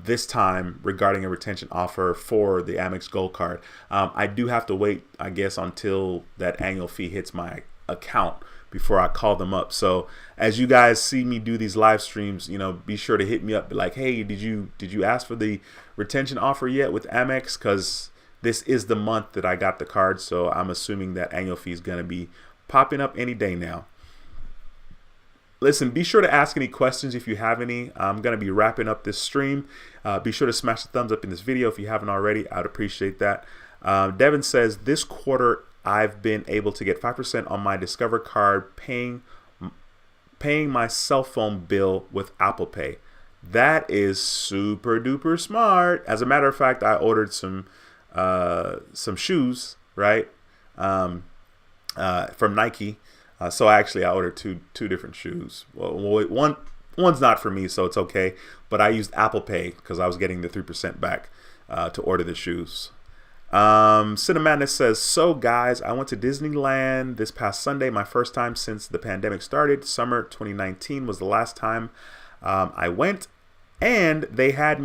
this time regarding a retention offer for the Amex Gold Card. I do have to wait, I guess, until that annual fee hits my account before I call them up. So as you guys see me do these live streams, you know, be sure to hit me up, be like, hey, did you ask for the retention offer yet with Amex? Because this is the month that I got the card, so I'm assuming that annual fee is going to be popping up any day now. Listen, be sure to ask any questions if you have any. I'm going to be wrapping up this stream. Be sure to smash the thumbs up in this video if you haven't already. I'd appreciate that. Devin says, this quarter I've been able to get 5% on my Discover card, paying my cell phone bill with Apple Pay. That is super duper smart. As a matter of fact, I ordered some shoes, right, from Nike. So I ordered two different shoes. Well, one's not for me, so it's okay. But I used Apple Pay because I was getting the 3% back to order the shoes. Cinemadness says, so guys, I went to Disneyland this past Sunday, my first time since the pandemic started. Summer 2019 was the last time I went, and they had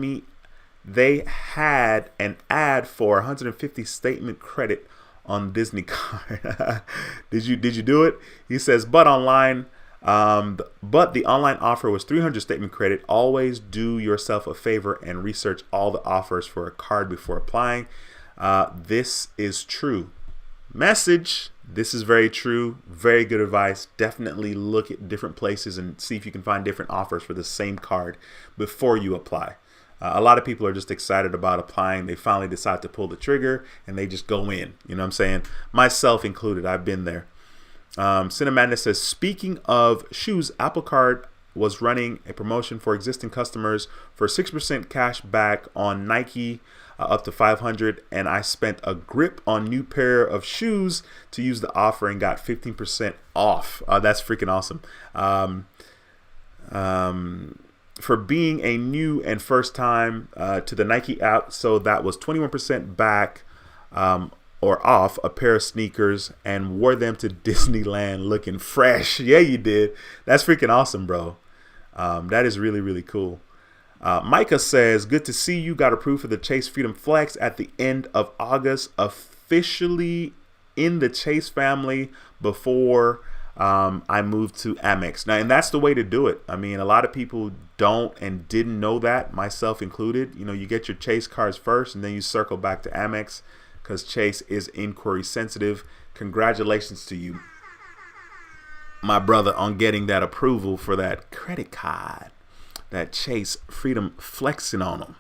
an ad for 150 statement credit on Disney card. Did you do it? He says, but online But the online offer was 300 statement credit. Always do yourself a favor and research all the offers for a card before applying. This is true. Message. This is very true. Very good advice. Definitely look at different places and see if you can find different offers for the same card before you apply. A lot of people are just excited about applying. They finally decide to pull the trigger and they just go in. You know what I'm saying? Myself included. I've been there. Cinemanda says, speaking of shoes, Apple Card was running a promotion for existing customers for 6% cash back on Nike up to 500, and I spent a grip on new pair of shoes to use the offer and got 15% off. That's freaking awesome. For being a new and first time to the Nike app, so that was 21% back or off a pair of sneakers and wore them to Disneyland looking fresh. Yeah, you did. That's freaking awesome, bro. That is really, really cool. Micah says, good to see you got approved for the Chase Freedom Flex at the end of August, officially in the Chase family before I moved to Amex. Now, and that's the way to do it. I mean, a lot of people don't and didn't know that, myself included. You know, you get your Chase cards first and then you circle back to Amex because Chase is inquiry sensitive. Congratulations to you, my brother, on getting that approval for that credit card. That Chase Freedom flexing on them.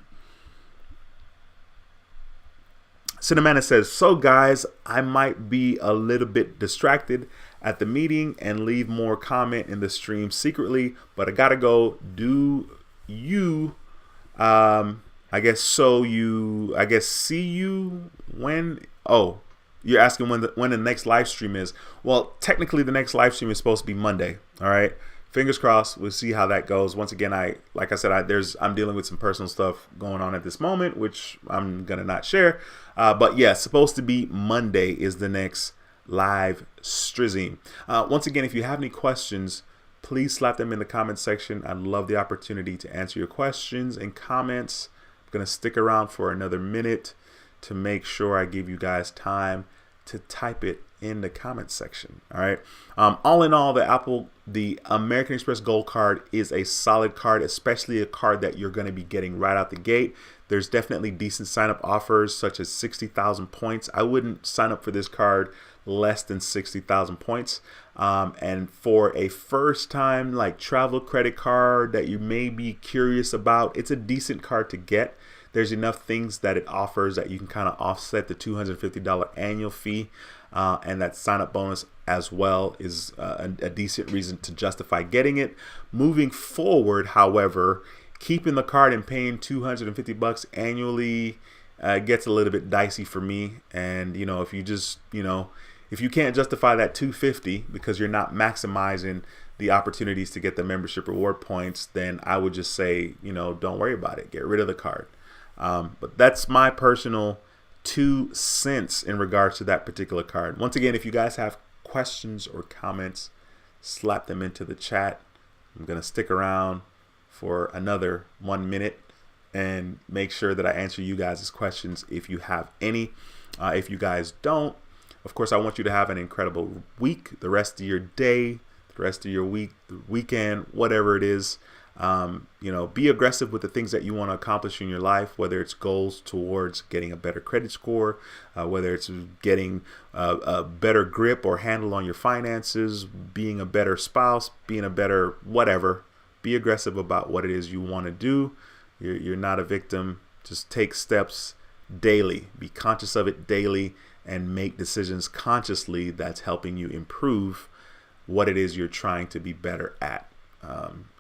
Cinemana says, so guys, I might be a little bit distracted at the meeting and leave more comment in the stream secretly, but I gotta go. Do you I guess see you when, oh, you're asking when the next live stream is. Well, technically the next live stream is supposed to be Monday. All right. Fingers crossed. We'll see how that goes. Once again, I'm dealing with some personal stuff going on at this moment, which I'm gonna not share. But yeah, supposed to be Monday is the next live stream. Once again, if you have any questions, please slap them in the comment section. I'd love the opportunity to answer your questions and comments. I'm gonna stick around for another minute to make sure I give you guys time to type it in the comment section. All right. All in all, the American Express Gold Card is a solid card, especially a card that you're going to be getting right out the gate. There's definitely decent sign up offers such as 60,000 points. I wouldn't sign up for this card less than 60,000 points. And for a first time like travel credit card that you may be curious about, it's a decent card to get. There's enough things that it offers that you can kind of offset the $250 annual fee. And that sign up bonus as well is a decent reason to justify getting it. Moving forward, however, keeping the card and paying $250 annually gets a little bit dicey for me. And you know, if you can't justify that $250 because you're not maximizing the opportunities to get the membership reward points, then I would just say, you know, don't worry about it. Get rid of the card. But that's my personal 2 cents in regards to that particular card. Once again, if you guys have questions or comments, slap them into the chat. I'm gonna stick around for another 1 minute and make sure that I answer you guys' questions if you have any. If you guys don't, of course, I want you to have an incredible week, the rest of your day, the rest of your week, the weekend, whatever it is. You know, be aggressive with the things that you want to accomplish in your life, whether it's goals towards getting a better credit score, whether it's getting a better grip or handle on your finances, being a better spouse, being a better whatever. Be aggressive about what it is you want to do. You're not a victim. Just take steps daily. Be conscious of it daily and make decisions consciously that's helping you improve what it is you're trying to be better at.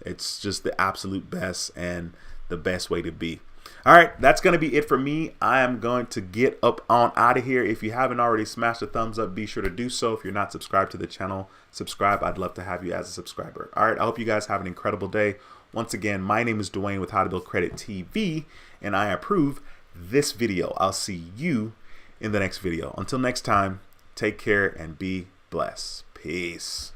It's just the absolute best and the best way to be. All right, that's going to be it for me. I am going to get up on out of here. If you haven't already smashed the thumbs up, be sure to do so. If you're not subscribed to the channel, subscribe. I'd love to have you as a subscriber. All right, I hope you guys have an incredible day. Once again, my name is Dwayne with How to Build Credit TV, and I approve this video. I'll see you in the next video. Until next time, take care and be blessed. Peace.